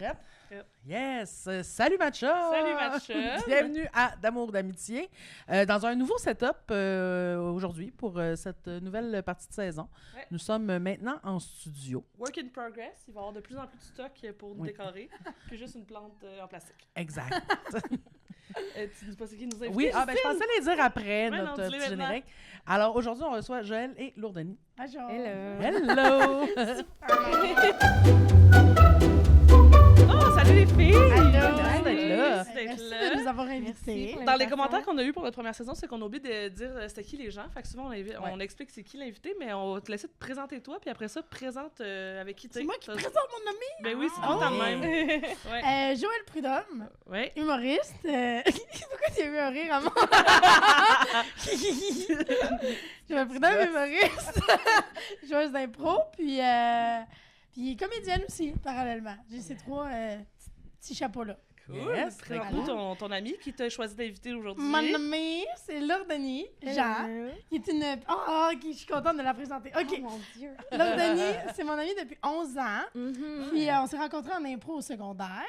Prête? Prête. Yes! Salut Matcha! Salut Matcha! Bienvenue à D'amour d'amitié. Dans un nouveau setup aujourd'hui pour cette nouvelle partie de saison. Ouais. Nous sommes maintenant en studio. Work in progress. Il va y avoir de plus en plus de stock pour nous décorer que juste une plante en plastique. Exact. Tu dis pas c'est qui nous invite? Oui, je pensais les dire après Ouais, notre non, dis-les petit maintenant. générique. Alors aujourd'hui, on reçoit Joël et Lourdanie. Bonjour. Hello! Oh, salut les filles! Allô! Merci d'être là. Merci là. de nous avoir invités. Dans les commentaires qu'on a eu pour notre première saison, c'est qu'on a oublié de dire c'était qui les gens. Fait que souvent, on explique c'est qui l'invité, mais on va te laisser te présenter toi, puis après ça, présente avec qui tu C'est moi qui présente mon ami. Ben oui, c'est tout le temps de même. Ouais. Joël Prudhomme, Ouais. humoriste. Pourquoi tu as eu un rire à moi? Joël Prudhomme, humoriste. Joueuse d'impro, puis comédienne aussi, parallèlement. J'ai ces trois petits chapeaux-là. Cool. Yes, Très très cool. cool. Ton ami qui t'a choisi d'inviter aujourd'hui. Mon ami, c'est Lourdanie Jean, qui est une... je suis contente de la présenter. OK. Oh mon Dieu. Lourdanie, c'est mon amie depuis 11 ans. Mm-hmm. Puis on s'est rencontrés en impro au secondaire.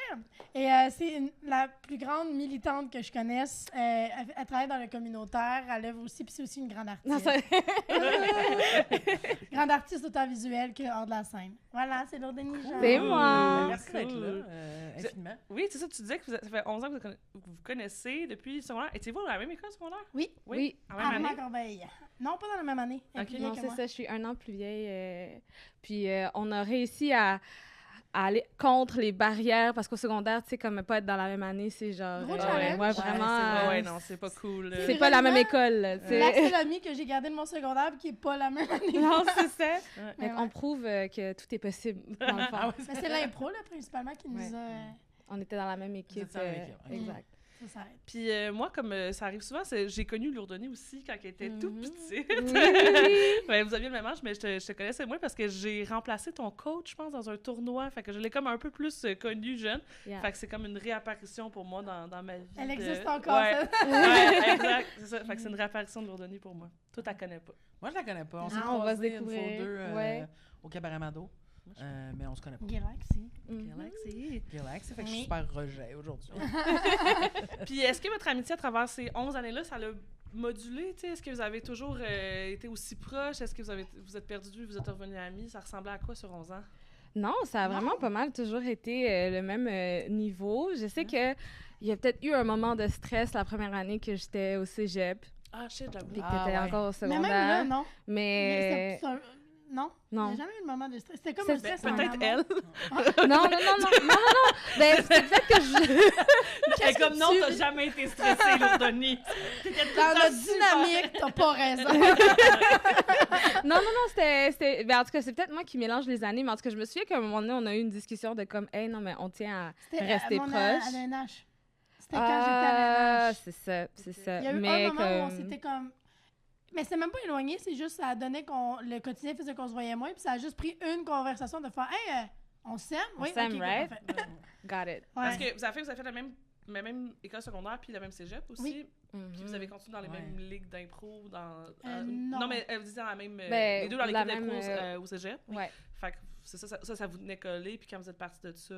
Et c'est la plus grande militante que je connaisse. Elle travaille dans le communautaire. Elle œuvre aussi, puis c'est aussi une grande artiste. Non, ça... Grande artiste autant visuelle que hors de la scène. Voilà, c'est Lourdanie Jean. C'est moi. Merci Cool. d'être là, infiniment. Oui, c'est ça, tu disais que ça fait 11 ans que vous connaissez depuis le secondaire. Étiez-vous à la même école secondaire? Oui. Oui. En même année? Armand-Corbeil. Non, pas dans la même année. Elle est Ok. plus vieille Non, que c'est moi. ça, je suis un an plus vieille. Puis on a réussi à aller contre les barrières parce qu'au secondaire, tu sais, comme pas être dans la même année, c'est genre. Gros ouais, challenge. ouais, vraiment. Ouais, non, c'est pas cool. là. C'est pas la même école. là, tu sais. La seule amie que j'ai gardée de mon secondaire puis qui est pas la même année. Non, c'est ça. Ouais. Fait qu'on prouve que tout est possible, dans le fond. Mais c'est l'impro, là, principalement, qui nous Ouais. a... On était dans la même équipe. Vous étiez dans la même équipe, ok. Exact. Ça s'arrête. Puis moi, comme ça arrive souvent, j'ai connu Lourdanie aussi quand elle était tout petite. Oui. Ouais, vous aviez le même âge, mais je te connaissais moins parce que j'ai remplacé ton coach, je pense, dans un tournoi. Fait que je l'ai comme un peu plus connue jeune. Yeah. Fait que c'est comme une réapparition pour moi dans ma vie. Elle existe encore, Ouais. ça. Ouais, exact. C'est ça. Fait que c'est une réapparition de Lourdanie pour moi. Toi, t'la connais pas. Moi, je la connais pas. On s'est Ah, on va se croisés une fois ou découvrir. deux Ouais. au Cabaret Mado, mais on se connaît pas. Galaxy. Galaxy. Galaxy, fait que je suis Oui. super rejet aujourd'hui. Puis est-ce que votre amitié à travers ces 11 années-là, ça l'a modulé? T'sais? Est-ce que vous avez toujours été aussi proches? Est-ce que vous êtes perdus de vue, vous êtes revenus amis? Ça ressemblait à quoi sur 11 ans? Non, ça a vraiment pas mal toujours été le même niveau. Je sais que il y a peut-être eu un moment de stress la première année que j'étais au cégep, Ah, shit, j'avoue. puis que Ah, t'étais ouais. encore au Mais même là, secondaire. non. Mais Non. non. Il n'y a jamais eu de moment de stress. C'était comme C'est- un stress. Ben, en peut-être amont. elle. Non. Ben, c'est peut-être que je... Elle est comme non, t'as jamais été stressée, Lourdanie. T'étais tout le Dans temps notre super- dynamique, t'as pas raison. non, c'était... Ben, en tout cas, c'est peut-être moi qui mélange les années, mais en tout cas, je me souviens qu'à un moment donné, on a eu une discussion de comme, hey, non, mais on tient à C'était rester mon proche. ANH. C'était quand j'étais à l'ANH. C'est ça. Il y a eu mais un moment où on comme... s'était comme... Mais c'était même pas éloigné, c'est juste ça a donné qu'on le quotidien faisait qu'on se voyait moins, puis ça a juste pris une conversation de faire « Hey, on s'aime? » On Oui, s'aime, ok, right? parfait. Got it. Parce Ouais. que vous avez fait la même école secondaire puis la même cégep aussi. Oui. Puis vous avez continué dans les Ouais. mêmes ligues d'impro. Non. Non, mais vous étiez dans la même. Ben, les deux dans la l'équipe même, d'impro au cégep. Ouais. Fait que c'est ça vous tenait collé. Puis quand vous êtes partis de ça.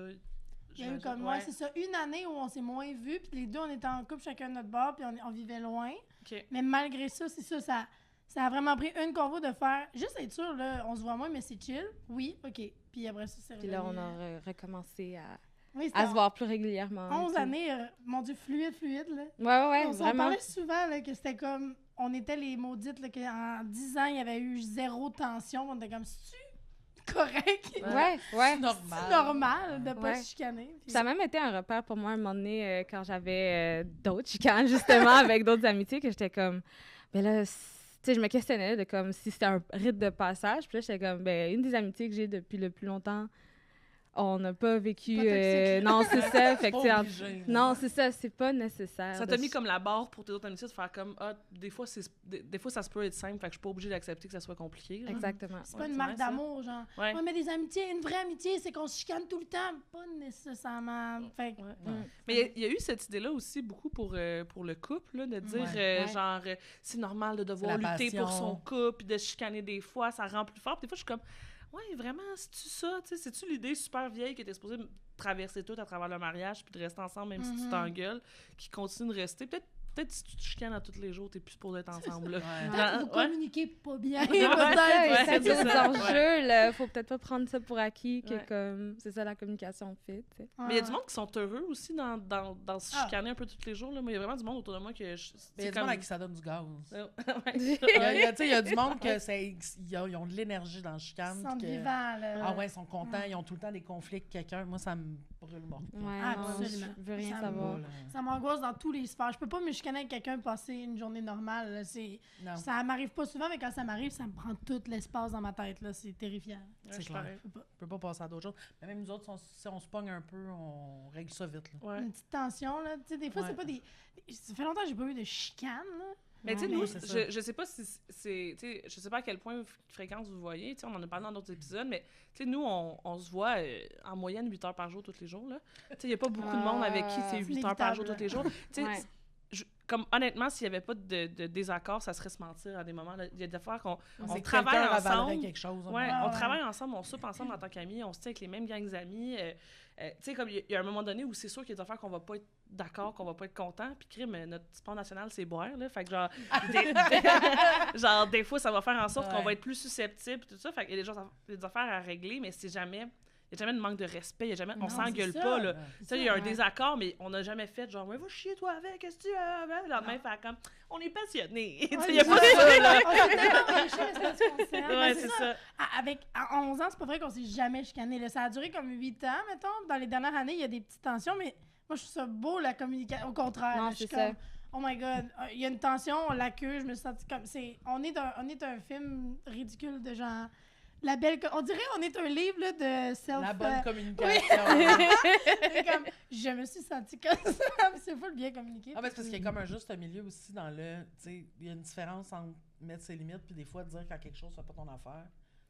Il y a eu comme moi, c'est ça, une année où on s'est moins vus, puis les deux, on était en couple chacun de notre bord, puis on vivait loin. Ok. Mais malgré ça, c'est ça a vraiment pris une convo de faire, juste être sûr, là, on se voit moins, mais c'est chill. Oui, OK. Puis après ça, c'est Puis là, on revenu, a recommencé oui, c'était à se voir plus régulièrement. 11 puis- années, mon Dieu, fluide, là. Ouais, On s'en vraiment. parlait souvent, là, que c'était comme, on était les maudites, là, qu'en 10 ans, il y avait eu zéro tension. On était comme, c'est correct? Ouais. C'est normal. C'est normal de pas Ouais. se chicaner. Puis- Ça a même été un repère pour moi à un moment donné quand j'avais d'autres chicanes, justement, avec d'autres amitiés, que j'étais comme, ben là, tu sais, je me questionnais de comme si c'était un rite de passage. Puis là, j'étais comme, ben, une des amitiés que j'ai depuis le plus longtemps, on n'a pas vécu. Pas toxique. Non, c'est ça. Fait que, tu sais, Pas obligé, là. non, c'est ça, c'est pas nécessaire. Ça de t'a mis se- comme la barre pour tes autres amitiés de faire comme des fois ça se peut être simple, fait que je suis pas obligée d'accepter que ça soit compliqué. genre. Exactement. C'est pas Ouais, une c'est marque vrai, ça. d'amour, genre. Ouais. Ouais, mais des amitiés, une vraie amitié, c'est qu'on se chicane tout le temps. Pas nécessairement. Fait que- Ouais. Mm. Mais il y a eu cette idée-là aussi beaucoup pour le couple, là, de dire Ouais. genre c'est normal de devoir la lutter pour passion. son couple, puis de se chicaner des fois, ça rend plus fort. Puis des fois, je suis comme ouais, vraiment, c'est-tu ça? Tu sais, c'est-tu l'idée super vieille qui était supposée traverser tout à travers le mariage, puis de rester ensemble, même si tu t'engueules, qui continuent de rester. Peut-être si tu te chicanes à tous les jours, t'es plus supposé être ensemble. Là. Peut-être que vous communiquez pas bien. Ouais, Peut-être. c'est C'est ça. des enjeux, là. Faut peut-être pas prendre ça pour acquis, que Ouais. comme c'est ça la communication fit, tu sais. Mais il y a du monde qui sont heureux aussi dans se chicaner un peu tous les jours. Là. Moi, il y a vraiment du monde autour de moi que... Mais il y a du monde à qui ça donne du gaz. Ouais. Il y a du monde que ils ont de l'énergie dans le chicane. Ils sont que- vivants, là. Ah ouais, ils sont contents, ils ont tout le temps des conflits avec quelqu'un. Moi, ça me brûle le morceau. Ouais, non, Absolument. je veux rien Ça savoir. Ça m'angoisse dans tous les sphères. Je peux pas me chicaner avec quelqu'un passer une journée normale. Là. Non. Ça m'arrive pas souvent, mais quand ça m'arrive, ça me prend tout l'espace dans ma tête. Là. C'est terrifiant. C'est je suis clair. pareil. Je peux pas. On peut pas passer à d'autres choses. Mais même nous autres, si on se pogne un peu, on règle ça vite. Là. Ouais. Une petite tension, là. Tu sais, des fois, Ouais. c'est pas des... Ça fait longtemps que j'ai pas eu de chicane, là. Mais tu sais, Ouais, nous, c'est ça. je sais pas si c'est... tu sais, je sais pas à quel point fréquence vous voyez. Tu sais, on en a parlé dans d'autres épisodes, mais tu sais, nous, on se voit en moyenne 8 heures par jour tous les jours. Tu sais, il y a pas beaucoup de monde avec qui c'est C'est 8 heures par jour inévitable, tous les jours. Tu sais, Ouais. comme honnêtement, s'il y avait pas de désaccord, ça serait se mentir à des moments. Là. Il y a des fois qu'on C'est que travaille quelqu'un avalerait ensemble. quelque chose. Ouais, Ah on ouais. travaille ensemble, on soupe ensemble en tant qu'amis, on se tient avec les mêmes gangs d'amis. Tu sais, comme il y a un moment donné où c'est sûr qu'il y a des affaires qu'on va pas être d'accord, qu'on va pas être content. Puis, crime, notre sport national, c'est boire, là. Fait que, genre, genre, des fois, ça va faire en sorte qu'on Ouais. va être plus susceptible et tout ça. Fait qu'il y a des affaires à régler, mais c'est jamais... Il n'y a jamais de manque de respect, on Non, s'engueule c'est ça. pas, là. Ouais. Tu sais, il y a un Ouais. désaccord, mais on n'a jamais fait genre, ouais, va chier toi avec, qu'est-ce que tu as? Le lendemain, faire comme, on est passionnés. Tu sais, il y a pas de. On s'est tellement branchés, mais c'est parce qu'on s'aime. Ouais, Mais c'est ça. À 11 ans, c'est pas vrai qu'on s'est jamais chicané. Là. Ça a duré comme 8 ans, mettons. Dans les dernières années, il y a des petites tensions, mais moi, je trouve ça beau, la communication. Au contraire. Non, là, je suis c'est ça. comme, oh my God, il y a une tension, on l'accuse. Je me suis sentie comme... On est un film ridicule de genre... On dirait on est un livre là, de self... La bonne communication. Et comme, je me suis sentie comme ça. C'est fou le bien communiqué. Ah, ben, c'est parce qu'il y a comme un juste milieu aussi dans le. Tu sais, il y a une différence entre mettre ses limites puis des fois dire quand quelque chose fait pas ton affaire.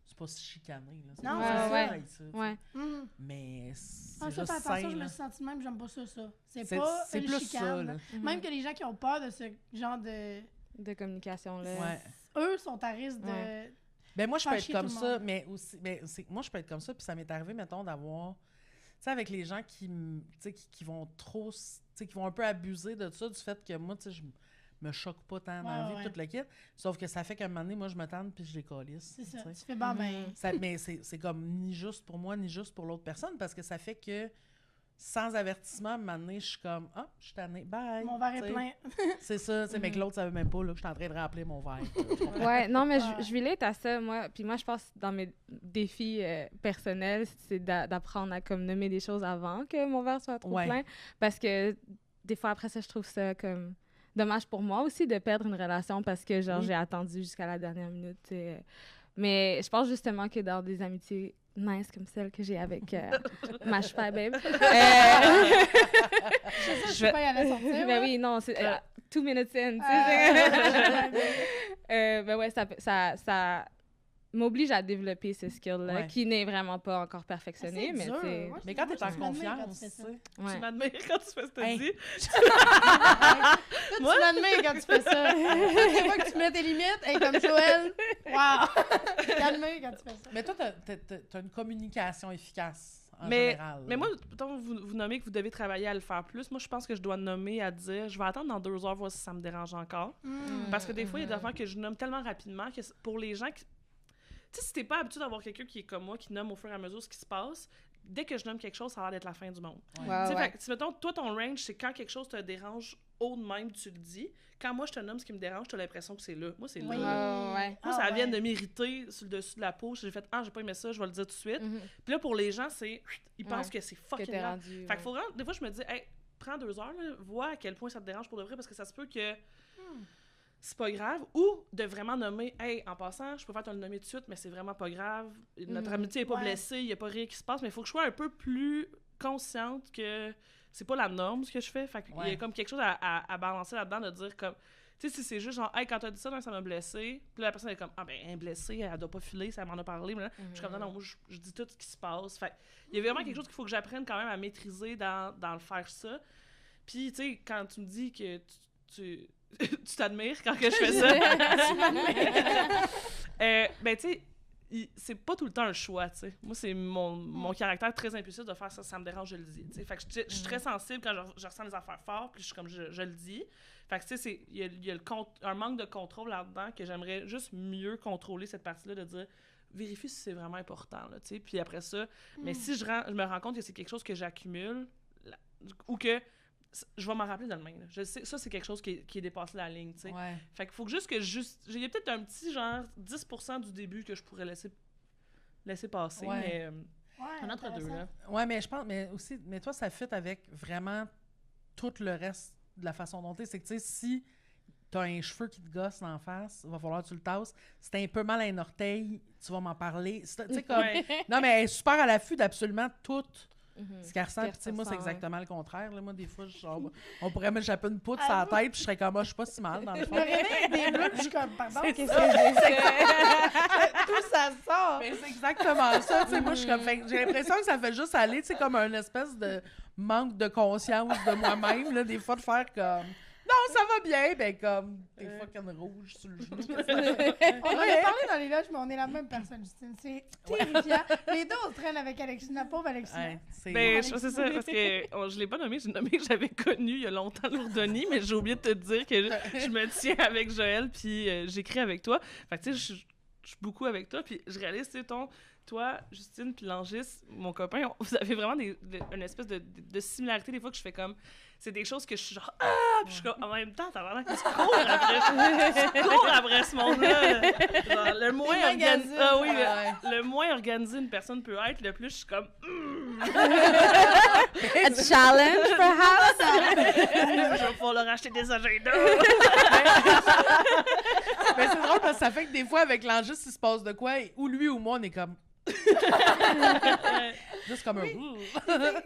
C'est pas si chicané. Là. C'est Non, pas c'est ça, ça. ça, tu sais. Ouais. Mhm. Mais c'est Ah, ça, juste fais attention, sain, je me là. suis sentie de même, j'aime pas ça. C'est C'est pas c'est une plus chicane. ça, là. là. Même que les gens qui ont peur de ce genre de... De communication, là. Ouais. Eux sont à risque de... Ouais. Ben moi, je peux Faire être chier comme tout le ça, monde. mais aussi. Moi, je peux être comme ça, puis ça m'est arrivé, mettons, d'avoir. Tu sais, avec les gens qui vont trop. Tu sais, qui vont un peu abuser de ça, du fait que moi, tu sais, je me choque pas tant dans la vie, Ouais. tout le kit. Sauf que ça fait qu'à un moment donné, moi, je me tente, puis je les calisse. C'est ça. tu sais. Tu fais bon, ben... Mais c'est comme ni juste pour moi, ni juste pour l'autre personne, parce que ça fait que, sans avertissement, à un moment donné, je suis comme, ah, je suis tannée, bye. Mon verre est Tu sais. plein. C'est ça, tu sais, mais que l'autre savait même pas, là, que je suis en train de remplir mon verre. Ouais, non, mais Ouais. je relate à ça, moi. Puis moi, je pense dans mes défis personnels, c'est d'apprendre à comme nommer des choses avant que mon verre soit trop Ouais. plein. Parce que des fois, après ça, je trouve ça comme dommage pour moi aussi de perdre une relation parce que, genre, Oui. j'ai attendu jusqu'à la dernière minute, tu sais. Mais je pense justement que dans des amitiés nice comme celle que j'ai avec ma cheval, babe. Je sais pas y aller sortir. Ben moi. oui, non, c'est 2 minutes in, tu Ah, sais. Ben ouais, ça m'oblige à développer ce skill-là, Ouais. qui n'est vraiment pas encore perfectionné, mais dur. c'est... Moi, Mais quand moi, t'es en je m'admire quand confiance, tu fais tu ça. sais. Tu Ouais. m'admires quand tu fais ce que tu Hey. dis. Moi, tu m'admires quand tu fais ça. Chaque fois que tu mets tes limites, et comme Joël, wow! T'admires quand tu fais ça. Mais toi, t'as une communication efficace, en Mais général. moi, mettons, vous nommez que vous devez travailler à le faire plus. Moi, je pense que je dois nommer à dire, je vais attendre dans 2 heures, voir si ça me dérange encore. Parce que des fois, il y a des affaires que je nomme tellement rapidement que pour les gens qui... Tu sais, si t'es pas habitué d'avoir quelqu'un qui est comme moi, qui nomme au fur et à mesure ce qui se passe, dès que je nomme quelque chose, ça a l'air d'être la fin du monde. Ouais. Ouais, Tu sais, ouais. fait que, si, mettons, toi, ton range, c'est quand quelque chose te dérange haut de même, tu le dis. Quand moi, je te nomme ce qui me dérange, tu as l'impression que c'est là. Moi, c'est Oui. là. Ouais. Moi, ça vient de m'irriter sur le dessus de la peau. J'ai fait « Ah, j'ai pas aimé ça, je vais le dire tout de suite. Mhm. Puis là, pour les gens, c'est... Ils pensent Ouais. que c'est Que fucking t'es grave. rendu... Fait ouais. que faut vraiment... Des fois, je me dis « Hey, prends 2 heures, là, vois à quel point ça te dérange pour de vrai, parce que ça se peut que... c'est pas grave, ou de vraiment nommer, hey, en passant, je peux faire te le nommer tout de suite, mais c'est vraiment pas grave. Notre amitié est pas Ouais. blessée, il y a pas rien qui se passe, mais il faut que je sois un peu plus consciente que c'est pas la norme ce que je fais. Fait qu'il y a Ouais. comme quelque chose à balancer là-dedans, de dire comme, tu sais, si c'est juste genre, hey, quand t'as dit ça, là, ça m'a blessé, puis là, la personne est comme, ah ben, elle est blessée, elle doit pas filer, ça m'en a parlé, mais là, je suis comme, non, moi, je dis tout ce qui se passe. Fait il y a vraiment quelque chose qu'il faut que j'apprenne quand même à maîtriser dans le faire ça. Puis, tu sais, quand tu me dis que tu tu t'admires quand que je fais ça. Ben, tu sais, c'est pas tout le temps un choix, tu sais. Moi, c'est mon caractère très impulsif de faire ça me dérange, je le dis, tu sais. Fait que je suis très sensible quand je ressens des affaires fortes, puis je suis comme, je le dis. Fait que, tu sais, il y a un manque de contrôle là-dedans que j'aimerais juste mieux contrôler cette partie-là, de dire, vérifie si c'est vraiment important, là, tu sais. Puis après ça, mais si je me rends compte que c'est quelque chose que j'accumule, ou que je vais m'en rappeler demain, là. Je sais, ça, c'est quelque chose qui est dépassé la ligne, tu sais. Ouais. Fait qu'il faut juste il y a peut-être un petit, genre, 10% du début que je pourrais laisser passer, Ouais. mais Ouais, un entre deux, là. Ouais, mais je pense, mais toi, ça fit avec vraiment tout le reste de la façon dont t'es. C'est que, tu sais, si t'as un cheveu qui te gosse en face, il va falloir que tu le tasses. Si t'as un peu mal à un orteil, tu vas m'en parler. Tu sais, comme... Ouais. Non, mais elle est super à l'affût d'absolument tout ce qu'elle ressent. qu'elle Puis, tu sais, moi, c'est ressent, ouais. exactement le contraire. Là. Moi, des fois, on pourrait m'échapper une poutre sur la tête, puis je serais comme, je suis pas si mal, dans le Je fond. me réveille avec des bleus, puis je suis comme, pardon, C'est qu'est-ce ça. que c'est? Tout ça sort. Mais c'est exactement ça. Tu sais, moi, je suis comme, fait que j'ai l'impression que ça fait juste aller, tu sais, comme un espèce de manque de conscience de moi-même, là, des fois, de faire comme, non, ça va bien, ben comme, des fucking rouge sur le genou. On en a parlé dans les loges, mais on est la même personne, Justine. C'est terrifiant. Les deux, on traîne avec Alexina, la pauvre Alexina. Ouais, c'est... Ben, c'est ça, parce que je l'ai pas nommé, j'ai nommé que j'avais connu il y a longtemps Lourdoni, mais j'ai oublié de te dire que je me tiens avec Joël, puis j'écris avec toi. Fait que, tu sais, je suis beaucoup avec toi, puis je réalise, tu sais, toi, Justine, puis Langis, mon copain, vous avez vraiment une espèce de similarité, des fois, que je fais comme... C'est des choses que je suis genre « Ah! » Puis je suis comme, en même temps, t'as l'air que tu cours après ce monde-là. Genre, le moins organisé... Ah oui, le moins organisé une personne peut être, le plus je suis comme A challenge, perhaps? je vais pouvoir leur acheter des agendas. Mais c'est drôle parce que ça fait que des fois, avec l'enjeu, il se passe de quoi, ou lui ou moi, on est comme... Juste comme un...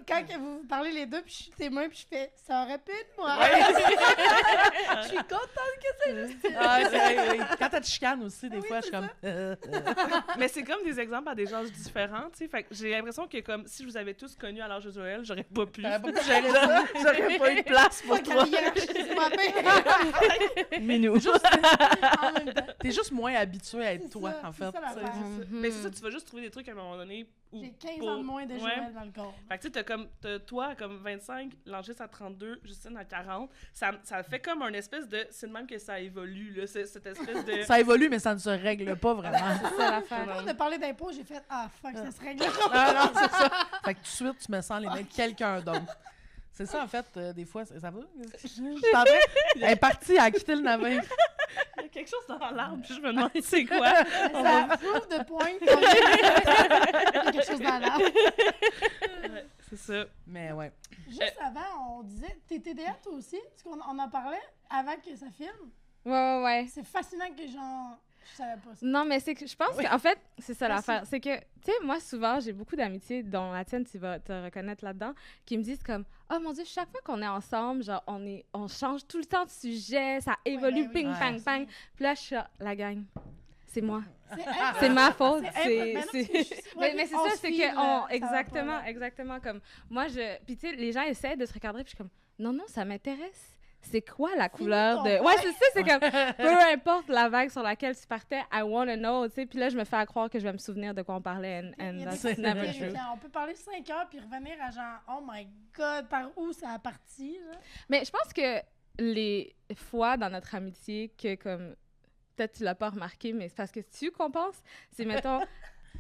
Quand que vous parlez les deux, puis je suis témoin, puis je fais, ça aurait pu être moi. Je suis contente que c'est Justine. Ah, c'est vrai, oui. Quand t'as de chicane aussi, des fois, je suis comme... Mais c'est comme des exemples à des âges différents, tu sais. Fait que j'ai l'impression que comme si je vous avais tous connus à l'âge de Joël, j'aurais pas pu. T'aurais pas pu gérer ça. J'aurais pas eu de place pour Pas toi. qu'à la hiérarchie du matin. Minou. En même temps. T'es juste moins habitué à être C'est toi, ça, en fait. c'est ça l'affaire. Mais c'est ça, tu vas juste trouver des trucs à un moment donné. J'ai 15 ans de moins de Joël dans le corps. Fait que tu sais, t'as toi comme 25, Langis à 32, Justine à 40. Ça fait comme un espèce de... C'est de même que ça évolue, là, cette espèce de... Ça évolue, mais ça ne se règle pas vraiment. C'est ça l'affaire. Quand on a parlé d'impôts, j'ai fait, ah fuck, ça se règle. Ah non, c'est ça. Fait que tout de suite, tu me sens les mains de quelqu'un d'autre. C'est ça, en fait, des fois, ça va? Je suis en train... Elle est partie, elle a quitté le navire. Il y a quelque chose dans l'arbre, puis je me demande c'est quoi. Ça prouve de point qu'il y a quelque chose dans l'arbre. Ouais, c'est ça. Mais ouais. Juste avant, on disait, t'es TDA toi aussi? Parce qu'on en parlait avant que ça filme. Ouais. C'est fascinant que genre, je savais pas ça. Non, mais c'est que je pense qu'en fait, c'est ça l'affaire. C'est que, tu sais, moi, souvent, j'ai beaucoup d'amitiés, dont la tienne, tu vas te reconnaître là-dedans, qui me disent comme, oh mon Dieu, chaque fois qu'on est ensemble, genre, on change tout le temps de sujet, ça évolue, ben oui. ping, Ouais. pang, pang. Puis là, je suis là, la gang. C'est moi. C'est C'est ma faute. Mais c'est ça, c'est que exactement comme moi puis tu sais les gens essaient de se regarder puis je suis comme non ça m'intéresse. C'est quoi la couleur de... Ouais, c'est ça, c'est comme... Peu importe la vague sur laquelle tu partais, I wanna know, tu sais. Puis là, je me fais à croire que je vais me souvenir de quoi on parlait, and that's never true. On peut parler 5 heures puis revenir à genre, oh my god, par où ça a parti, là? Mais je pense que les fois dans notre amitié que, comme... Peut-être tu l'as pas remarqué, mais c'est parce que tu compenses. C'est, mettons...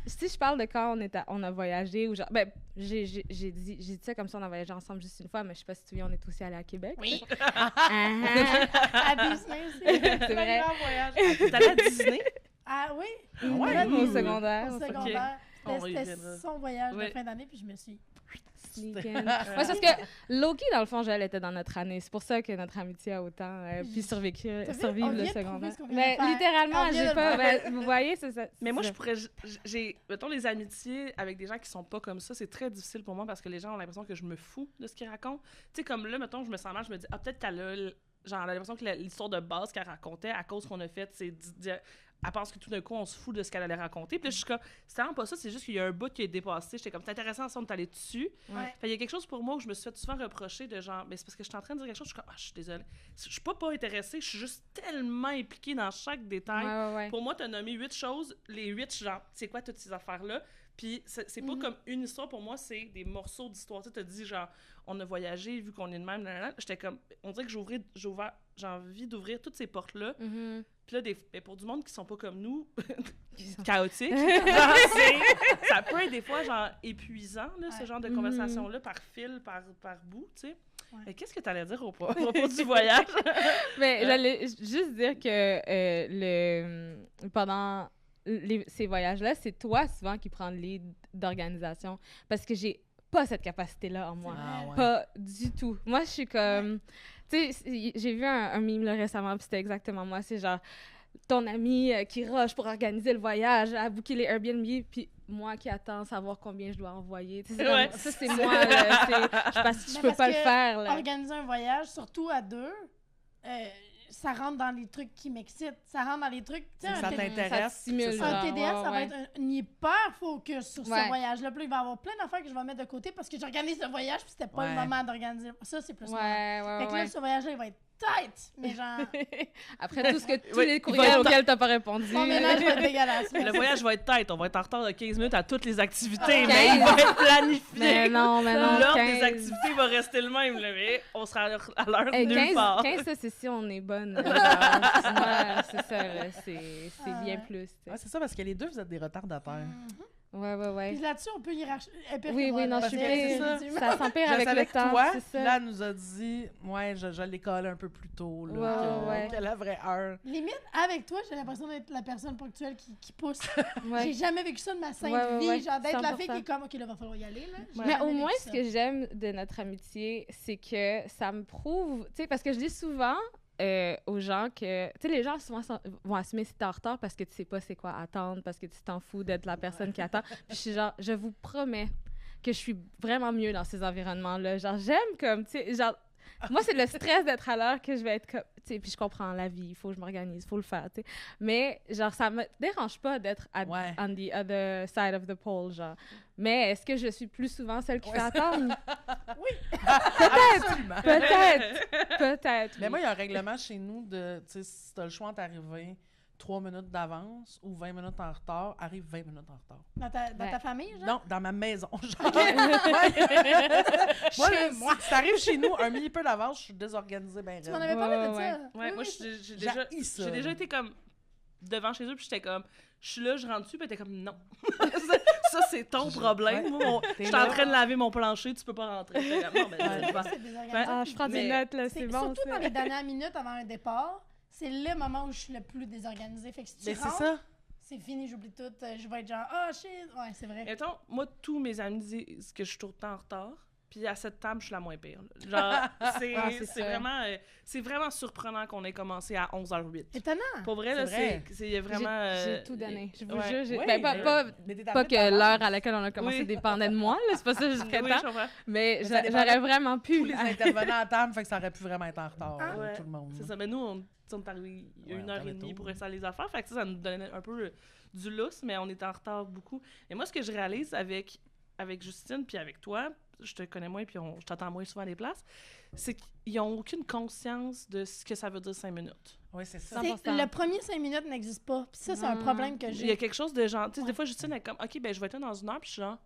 Si je parle de quand on a voyagé ou genre... Ben, j'ai dit ça comme ça, on a voyagé ensemble juste une fois, mais je sais pas si tu te souviens, on est aussi allés à Québec. Oui. À Disney aussi. C'est vrai. T'es allée à Disney? Ah oui? Ouais, Au secondaire. Au secondaire. On y C'était reviendra. son voyage Oui. de fin d'année, puis je me suis... Moi, c'est parce que Loki, dans le fond, Joël était dans notre année. C'est pour ça que notre amitié a autant pu survivre on le vient de secondaire. prouver ce qu'on vient Mais de faire. littéralement, On vient j'ai de pas. le faire. Ben, vous voyez, c'est ça. Mais moi, j'ai, mettons, les amitiés avec des gens qui sont pas comme ça, c'est très difficile pour moi parce que les gens ont l'impression que je me fous de ce qu'ils racontent. Tu sais, comme là, mettons, je me sens mal, je me dis, ah, peut-être qu'elle a, genre, l'impression que l'histoire de base qu'elle racontait à cause qu'on a fait, c'est elle pense que tout d'un coup, on se fout de ce qu'elle allait raconter. Puis là, je suis comme, c'est vraiment pas ça, c'est juste qu'il y a un bout qui est dépassé. J'étais comme, c'est intéressant, ça, on est allé dessus. Ouais. Fait il y a quelque chose pour moi où je me suis fait souvent reprocher de genre, mais c'est parce que je suis en train de dire quelque chose, je suis comme, je suis désolée. Je suis pas intéressée, je suis juste tellement impliquée dans chaque détail. Ouais. Pour moi, t'as nommé 8 choses, les 8, genre, c'est quoi toutes ces affaires-là? Puis c'est pas comme une histoire, pour moi, c'est des morceaux d'histoire. Tu sais, t'as dit, genre, on a voyagé, vu qu'on est de même, nanana. J'étais comme, on dirait que j'ai envie d'ouvrir toutes ces portes-là. Mhm. Puis là, mais pour du monde qui sont pas comme nous, chaotiques, genre, ça peut être des fois, genre, épuisant, là, ce genre de conversation-là, par fil, par bout, tu sais. Ouais. Mais qu'est-ce que t'allais dire au propos du voyage? Mais j'allais juste dire que pendant ces voyages-là, c'est toi souvent qui prends le lead d'organisation. Parce que j'ai pas cette capacité-là en moi. Ah, ouais. Pas du tout. Moi, je suis comme... Tu sais, j'ai vu un meme là, récemment, puis c'était exactement moi. C'est genre, ton ami qui rush pour organiser le voyage, à booker les Airbnb, puis moi qui attends savoir combien je dois envoyer. Tu sais, ça, c'est moi. Là, je peux pas le faire. Là. Organiser un voyage, surtout à deux, ça rentre dans les trucs qui m'excitent. Ça rentre dans les trucs... Ça t'intéresse. stimule, c'est Un ça. TDS, ça va ouais. être un hyper focus sur ce Ouais. voyage-là. Puis là, il va y avoir plein d'affaires que je vais mettre de côté parce que j'organise le voyage puis c'était pas Ouais. le moment d'organiser. Ça, c'est plus moi. Ouais. Fait que là, ce voyage-là, il va être tight, mais genre... Après tout ce que tous Ouais, les il va courriels être auxquels t'as pas répondu. Mon ménage va être dégueulasse. Le voyage va être tête. On va être en retard de 15 minutes à toutes les activités, Ah, mais il va être planifié. Mais non, L'ordre 15. des activités va rester le même, là, mais on sera à l'heure Hey, nulle part. 15, ça, c'est si on est bonne. Genre, moi, c'est ça, là, c'est bien plus. tu sais. Ouais, c'est ça, parce que les deux, vous êtes des retardataires. Ouais. Puis là-dessus, on peut hiérarchiser. Oui, non, je suis c'est ça. bien. Ça s'empire Je avec savais le que temps, toi, c'est ça. là, elle nous a dit, ouais, je l'ai collé un peu plus tôt, là, Ouais. que la vraie heure. Limite, avec toi, j'ai l'impression d'être la personne ponctuelle qui pousse. Ouais. J'ai jamais vécu ça de ma sainte Ouais, vie. ouais, Genre, d'être la 100%. fille qui est comme, OK, là, va falloir y aller, là. J'ai Mais jamais au vécu moins, ça. ce que j'aime de notre amitié, c'est que ça me prouve, tu sais, parce que je dis souvent aux gens que, tu sais, les gens souvent vont assumer si t'es en retard parce que tu sais pas c'est quoi attendre, parce que tu t'en fous d'être la personne qui attend. Puis je suis genre, je vous promets que je suis vraiment mieux dans ces environnements-là. Genre, j'aime comme, tu sais, genre, moi, c'est le stress d'être à l'heure que je vais être comme, tu sais, puis je comprends la vie, il faut que je m'organise, il faut le faire, tu sais. Mais, genre, ça me dérange pas d'être Ouais. on the other side of the pole, genre. Mais est-ce que je suis plus souvent celle qui fait attendre? Absolument. Peut-être. Mais oui. moi, il y a un règlement chez nous de, tu sais, si t'as le choix d'arriver 3 minutes d'avance ou 20 minutes en retard, arrive 20 minutes en retard. Dans ta Ouais. famille, genre? Non, dans ma maison. Genre. Ouais. Moi, là, si t'arrives chez nous un mini peu d'avance, je suis désorganisée ben Tu m'en raide. avais parlé de Ouais, ça. Ouais, Oui, moi, oui. j'ai déjà, J'haïs ça. j'ai déjà été comme devant chez eux, puis j'étais comme, je suis là, je rentre dessus, puis t'es comme, non. ça, c'est ton problème. Ouais. Moi, je suis en train de laver mon plancher, tu peux pas rentrer. J'étais comme, non, mais Ouais. bon. C'est désorganisé. Ah, je prends des Mais- notes, là, c'est bon. Surtout ça. dans les dernières minutes avant un départ, c'est le moment où je suis le plus désorganisée. Fait que si tu Mais c'est rentres, ça. c'est fini, j'oublie tout. Je vais être genre, ah, shit. Ouais, c'est vrai. Mettons, moi, tous mes amis disent que je suis tout le temps en retard. Puis à cette table, je suis la moins pire. Là. Genre, c'est Ah, c'est ça. c'est vraiment surprenant qu'on ait commencé à 11h08. Étonnant. Pour vrai, là, C'est vrai. c'est vraiment... J'ai tout donné. Je vous ouais. jure. Oui, Ben, mais- pas mais t'es pas arrivée que d'avance. l'heure à laquelle on a commencé Oui. dépendait de moi, là, c'est pas ça que je Oui, prétends. je comprends. Mais ça dépend j'aurais de vraiment pu. Tous les intervenants à table, fait que ça aurait pu vraiment être en retard, Ah, ouais. tout le monde. C'est ça, mais nous, on est arrivés il y a Ouais, une on heure et t'avait demie tôt. pour installer les affaires. Fait que ça nous donnait un peu du lousse, mais on était en retard beaucoup. Et moi, ce que je réalise avec Justine puis avec toi, je te connais moins puis je t'attends moins souvent à des places, c'est qu'ils n'ont aucune conscience de ce que ça veut dire 5 minutes. Oui, c'est ça. 100%. Le premier 5 minutes n'existe pas. Puis ça, c'est un Non. problème que Il y a j'ai. quelque chose de genre... Tu sais, des fois, Justine est comme, OK, ben je vais être là dans une heure, puis je suis genre,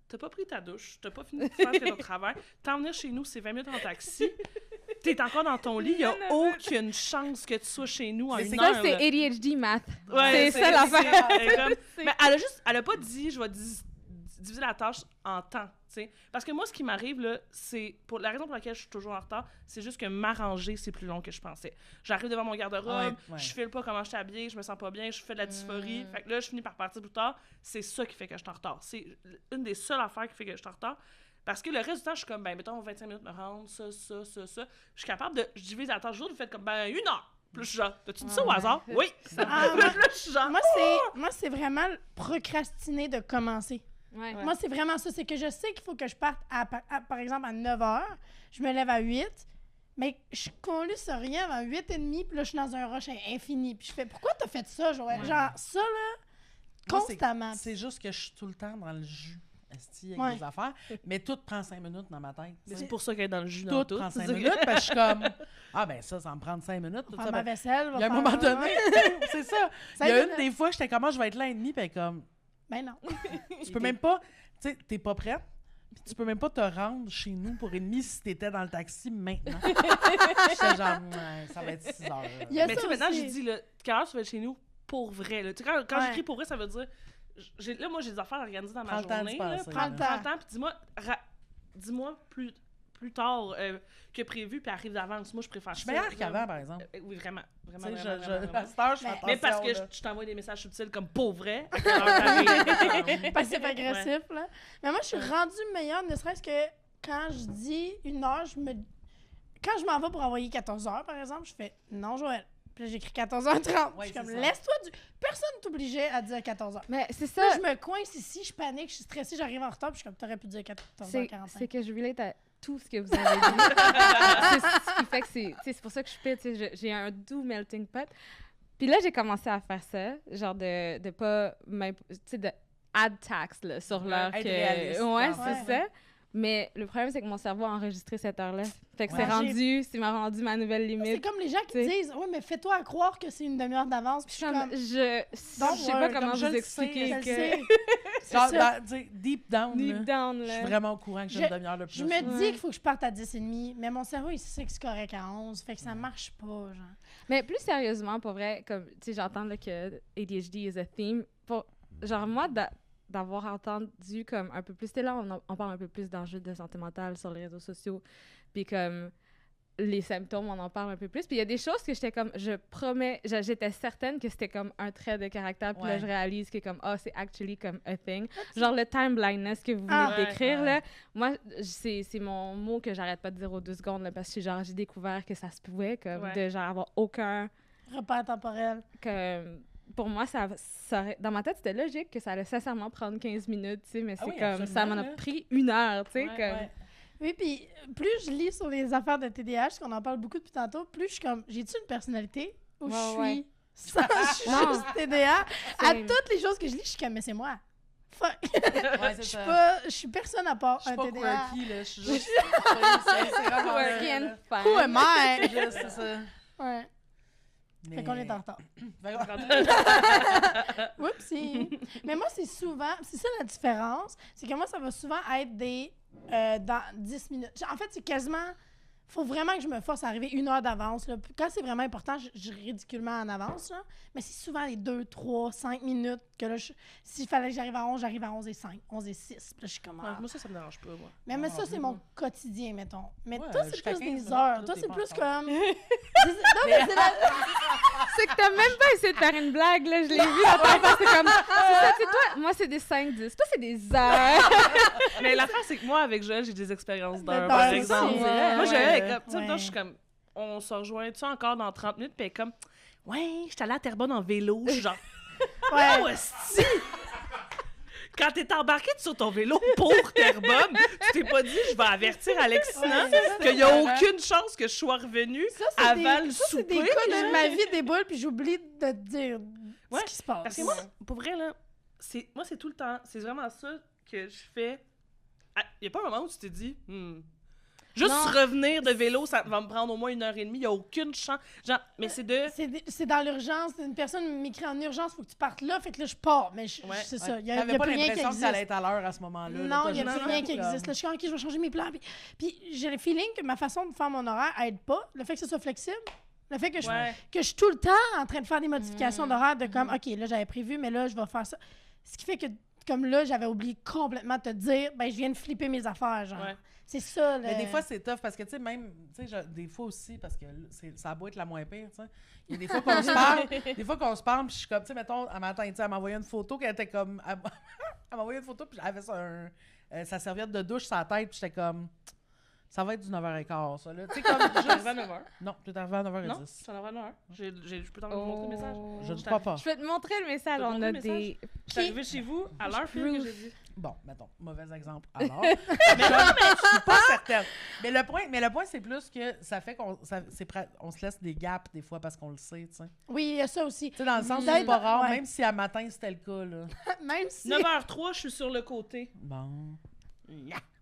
t'as pas pris ta douche, t'as pas fini de faire ce que ton travail, t'en venir chez nous, c'est 20 minutes en taxi, t'es encore dans ton lit, il y a aucune chance que tu sois chez nous en Mais une c'est heure. Ça, c'est là. ADHD math. Ouais, c'est ça l'affaire. elle est comme- Mais elle a pas dit, je vais diviser la tâche en temps, tu sais. Parce que moi, ce qui m'arrive, là, c'est, pour la raison pour laquelle je suis toujours en retard, c'est juste que m'arranger, c'est plus long que je pensais. J'arrive devant mon garde-robe, Ouais. je file pas comment je suis habillée, je me sens pas bien, je fais de la dysphorie. Fait que là, je finis par partir plus tard. C'est ça qui fait que je suis en retard. C'est une des seules affaires qui fait que je suis en retard. Parce que le reste du temps, je suis comme, ben, mettons, 25 minutes me rendre, ça. Je suis capable de... Je divise la tâche. Vous faites comme, ben, 1 heure. Puis là, je suis genre, t'as-tu dit ça au Ouais. hasard? Oui! Ah, Là, je suis genre, Moi, c'est vraiment procrastiner de commencer. Ouais. Moi, c'est vraiment ça. C'est que je sais qu'il faut que je parte, par exemple, à 9 h. Je me lève à 8. Mais je colisse rien avant 8h30, puis là, je suis dans un rush infini. Puis je fais, pourquoi t'as fait ça, Joël? Genre, ça, là, Moi, constamment. c'est juste que je suis tout le temps dans le jus. Esti, avec Ouais. des affaires. Mais tout prend 5 minutes dans ma tête. Mais c'est pour ça qu'elle est dans le jus dans Tout tout. prend 5 minutes, parce que je suis comme, ah ben ça me prend 5 minutes. Tout Faire ça, ma ben, vaisselle. il y a un moment donné, c'est ça. Il y a une des fois, j'étais comme, je vais être là et demi, puis comme, Ben non. tu peux même pas, tu sais, t'es pas prête, puis tu peux même pas te rendre chez nous pour 1h30 si t'étais dans le taxi maintenant. J'étais genre, ouais, ça va être 6 heures. Il y a Mais ça tu sais, maintenant, aussi. j'ai dit, là, quelle heure tu vas être chez nous pour vrai? Là? Tu sais, quand Ouais. j'écris pour vrai, ça veut dire. Là, moi, j'ai des affaires organisées dans Prends ma le temps d'y journée. Là, penser, Prends le prends le temps. temps, puis dis-moi plus tard que prévu, puis arrive d'avance. Moi, je préfère Je suis ça. meilleure Genre, qu'avant, par exemple. Oui, vraiment. Tu Vraiment, sais, vraiment, à vraiment. cette heure, je fais Mais- attention. Mais parce que là. je t'envoie des messages subtils comme pour vrai. À quelle heure t'arrives? Passif-agressif, là. Mais moi, je suis rendue meilleure, ne serait-ce que quand je dis 1h, quand je m'en vais pour envoyer 14h, par exemple, je fais « Non, Joël ». Puis là, j'écris 14h30. Ouais, je suis comme, c'est ça. laisse-toi du... Personne t'obligeait à dire 14h. Mais c'est ça, Là, je me coince ici, je panique, je suis stressée, j'arrive en retard, puis je suis comme, t'aurais pu dire c'est 14h45. que je relate à tout ce que vous avez dit. C'est ce qui fait que c'est pour ça que je fais, tu sais, j'ai un doux melting pot. Puis là, j'ai commencé à faire ça, genre de pas, tu sais, de add tax là, sur l'heure être que... réaliste, Ouais, genre. c'est ça. Mais le problème, c'est que mon cerveau a enregistré cette heure-là. Fait que Ouais. c'est m'a rendu ma nouvelle C'est limite. comme les gens qui T'sais. disent « Oui, mais fais-toi à croire que c'est une demi-heure d'avance. » Puis je suis comme... Je Don't sais pas worry, comment comme je vous le sais, expliquer Je le que... sais. C'est Genre, ça. tu sais, deep down, Deep là, down, je là. suis vraiment au courant que j'ai une demi-heure de plus. Je me là. dis Ouais. qu'il faut que je parte à 10h30, mais mon cerveau, il sait que c'est correct à 11, fait que ça marche pas, genre. Mais plus sérieusement, pour vrai, comme, tu sais, j'entends là, que ADHD is a theme. Genre, moi, d'avoir entendu comme un peu plus... C'était là, on parle un peu plus d'enjeux de santé mentale sur les réseaux sociaux. Puis comme les symptômes, on en parle un peu plus. Puis il y a des choses que j'étais comme... J'étais certaine que c'était comme un trait de caractère. Puis là, Ouais. je réalise que comme, c'est actually comme a thing. Genre le time blindness que vous venez Ah, de décrire, ouais. là. Moi, c'est mon mot que j'arrête pas de dire aux 2 secondes, là, parce que genre, j'ai découvert que ça se pouvait, comme Ouais. de genre avoir aucun... Repère temporel. que pour moi, dans ma tête, c'était logique que ça allait sincèrement prendre 15 minutes, tu sais, mais Ah c'est oui, comme, ça m'en a absolument, là. pris 1 heure, tu sais, Ouais, comme... Ouais. Oui, puis plus je lis sur les affaires de TDAH, parce qu'on en parle beaucoup depuis tantôt, plus je suis comme, j'ai-tu une personnalité ou Ouais, je suis ouais. je suis Non. juste TDA? À Same. toutes les choses que je lis, je suis comme, mais c'est moi. Fuck. Ouais, c'est Je suis ça. pas, je suis personne à part Je suis un pas TDA. quirky, là. Je suis juste. c'est vraiment Quirky là, and là. fun. Who am I? Juste, c'est ça. Ouais. Mais... Fait qu'on est en retard. Fait qu'on- Oupsie. Mais moi, c'est ça la différence, c'est que moi, ça va souvent être dans 10 minutes. En fait, c'est quasiment, faut vraiment que je me force à arriver 1 heure d'avance, là. Quand c'est vraiment important, je ridiculement en avance, là. Mais c'est souvent les 2, 3, 5 minutes que là, s'il fallait que j'arrive à 11, j'arrive à 11 et 5, 11 et 6. Puis là, je suis comme, Ouais, ah. moi, ça me dérange pas, moi. Mais ça, Ah, c'est oui, mon oui. quotidien, mettons. Mais Ouais, toi, c'est jusqu'à plus 15 des minutes, heures. là, Toi, t'es c'est pas plus encore. comme... Non, mais c'est la... C'est que t'as même pas essayé de faire une blague, là, je l'ai vu dans ta face, c'est comme... C'est ça, tu sais, toi, moi, c'est des 5-10. Toi, c'est des heures. Mais l'affaire, c'est que moi, avec Joël, j'ai des expériences d'heures, D'heures par aussi, exemple. ouais. Moi, Joël, elle est Ouais. comme, tu sais, Ouais. je suis comme, on se rejoint, tu sais, encore dans 30 minutes, puis elle est comme, ouais, je suis allée à Terrebonne en vélo. Je suis genre, Ouais. oh, esti! Quand t'es embarqué sur ton vélo pour Terrebonne, tu t'es pas dit, je vais avertir Alexina Ouais, c'est ça. qu'il y a aucune chance que je sois revenue Ça, c'est avant le c'est des souper. cas de ma vie déboule, puis j'oublie de te dire Ouais, ce qui se passe. Parce que moi, pour vrai, là, moi, c'est tout le temps, c'est vraiment ça que je fais. Il y a pas un moment où tu t'es dit, juste Non. revenir de vélo, ça va me prendre au moins 1h30, il y a aucune chance. Genre, mais c'est de... C'est dans l'urgence. Une personne m'écrit en urgence, faut que tu partes là, fait que là, je pars. Mais Ouais. c'est ça. Il y a, T'avais y a pas plus rien qui l'impression que ça allait existe. être à l'heure à ce moment-là. là. Non, T'as il n'y a juste plus rien fait qui comme- existe. Là, je suis comme, OK, je vais changer mes plans. Puis j'ai le feeling que ma façon de faire mon horaire aide pas. Le fait que ce soit flexible, le fait que Ouais. que je suis tout le temps en train de faire des modifications d'horaire de comme, OK, là, j'avais prévu, mais là, je vais faire ça. Ce qui fait que, comme là, j'avais oublié complètement de te dire, ben, je viens de flipper mes affaires, genre. Ouais. C'est ça, là. Mais des fois, c'est tough parce que, tu sais, même, tu sais, des fois aussi, parce que ça a beau être la moins pire, tu sais. Il y a des fois qu'on se parle, puis je suis comme, tu sais, mettons, elle m'attend, tu sais, elle m'a envoyé une photo qu'elle était comme. Elle m'a envoyé une photo, puis elle avait sa serviette de douche sur la tête, puis j'étais comme. Ça va être du 9h15, ça, là. Tu sais, comme. Je suis juste- arrivée à 9h. Non, tu es arrivé à 9h10. Non, je suis arrivée à 9h. Je peux t'en montrer le message. Je ne crois pas. Je vais te montrer le message. Je vais te On montrer a le des... Je suis arrivée chez vous à l'heure pile que j'ai dit. Bon, mettons, mauvais exemple. Alors, mais je suis pas certaine. Mais le point, c'est plus que ça fait qu'on on se laisse des gaps des fois parce qu'on le sait, tu sais. Oui, il y a ça aussi. Tu sais, dans le sens où Peut-être, c'est pas rare, ouais. même si à matin c'était le cas, là. Même si... 9h03, je suis sur le côté. Bon.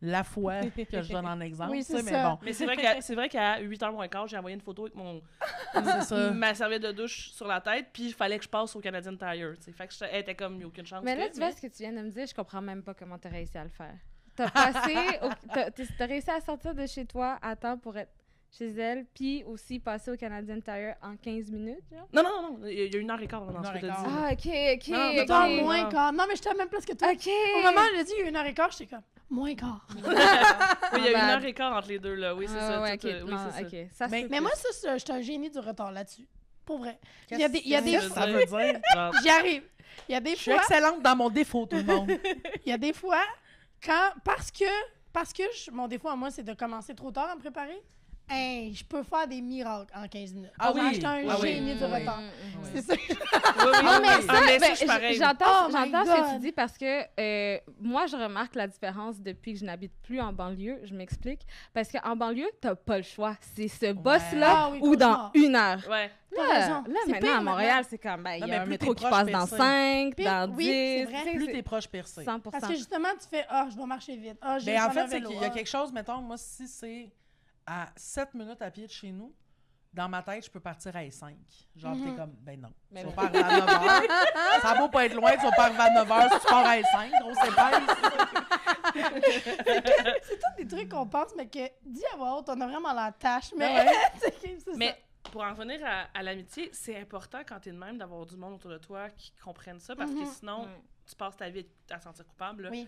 La fois que je donne en exemple, Oui, tu sais, c'est mais ça. bon. Mais c'est vrai qu'à 8h moins quart, j'ai envoyé une photo avec C'est ça. ma serviette de douche sur la tête, puis il fallait que je passe au Canadian Tire, tu sais. Fait que elle était comme, il n'y a aucune chance. Mais là, tu vois ce que tu viens de me dire, je comprends même pas comment t'as réussi à le faire. T'as passé, t'as réussi à sortir de chez toi à temps pour être chez elle, puis aussi passer au Canadian Tire en 15 minutes, genre? Non, il y a 1h15 dans Une ce heure que et t'as quart. dit. Ah, ok, Non, ok, Mettons, ok. moins quart. Non, mais j'étais à la même place que toi. Ok. Au moment où elle a dit il y a 1h15, j'étais comme, moins quart. Oui, il y a Ah, 1h15 entre les deux, là. Oui, c'est Ah, ça. ouais, tout, ok, oui, non, c'est ça. ok. Ça, Mais- c'est Mais plus. moi, ça, je suis un génie du retard là-dessus. Pour vrai. Qu'est-ce Il y a des que ça veut dire? Genre, J'y arrive. Il y a des Je suis fois... excellente dans mon défaut, tout le monde. Il y a des fois, parce que mon défaut à moi, c'est de commencer trop tard à me préparer, je peux faire des miracles en 15 minutes. Ah Genre, oui, j'étais un ah oui. génie du Oui. retard. Oui. C'est ça. Non, mais ça, mais ben, je suis pareil. j'entends Oh my ce que tu God. dis parce que moi, je remarque la différence depuis que je n'habite plus en banlieue. Je m'explique. Parce qu'en banlieue, t'as pas le choix. C'est ce boss-là Ah oui, ou dans cauchemar. 1 heure. Ouais. T'as Là, raison. là C'est maintenant, pire à Montréal, c'est comme, ben, il Non, y mais a un plus métro t'es qui proche, passe dans percé. 5, Puis, dans 10. oui, c'est vrai. tu sais, Plus c'est t'es proche percé. 100%. Parce que justement, tu fais, je vais marcher vite. J'ai Mais en pas fait, le c'est vélo. qu'il y a quelque chose, mettons, moi, si c'est à 7 minutes à pied de chez nous, dans ma tête, je peux partir à 5. Genre, t'es comme, ben non. Mais Tu non. vas pas arriver à 9h. Ça va pas être loin, tu vas pas arriver à 9h si tu pars à 5. Gros, c'est pas C'est tous des trucs qu'on pense, mais que, dit à voix haute, on a vraiment la tâche. Mais, c'est ça. Mais pour en revenir à l'amitié, c'est important quand t'es de même d'avoir du monde autour de toi qui comprennent ça, parce que sinon, tu passes ta vie à te sentir coupable. Oui.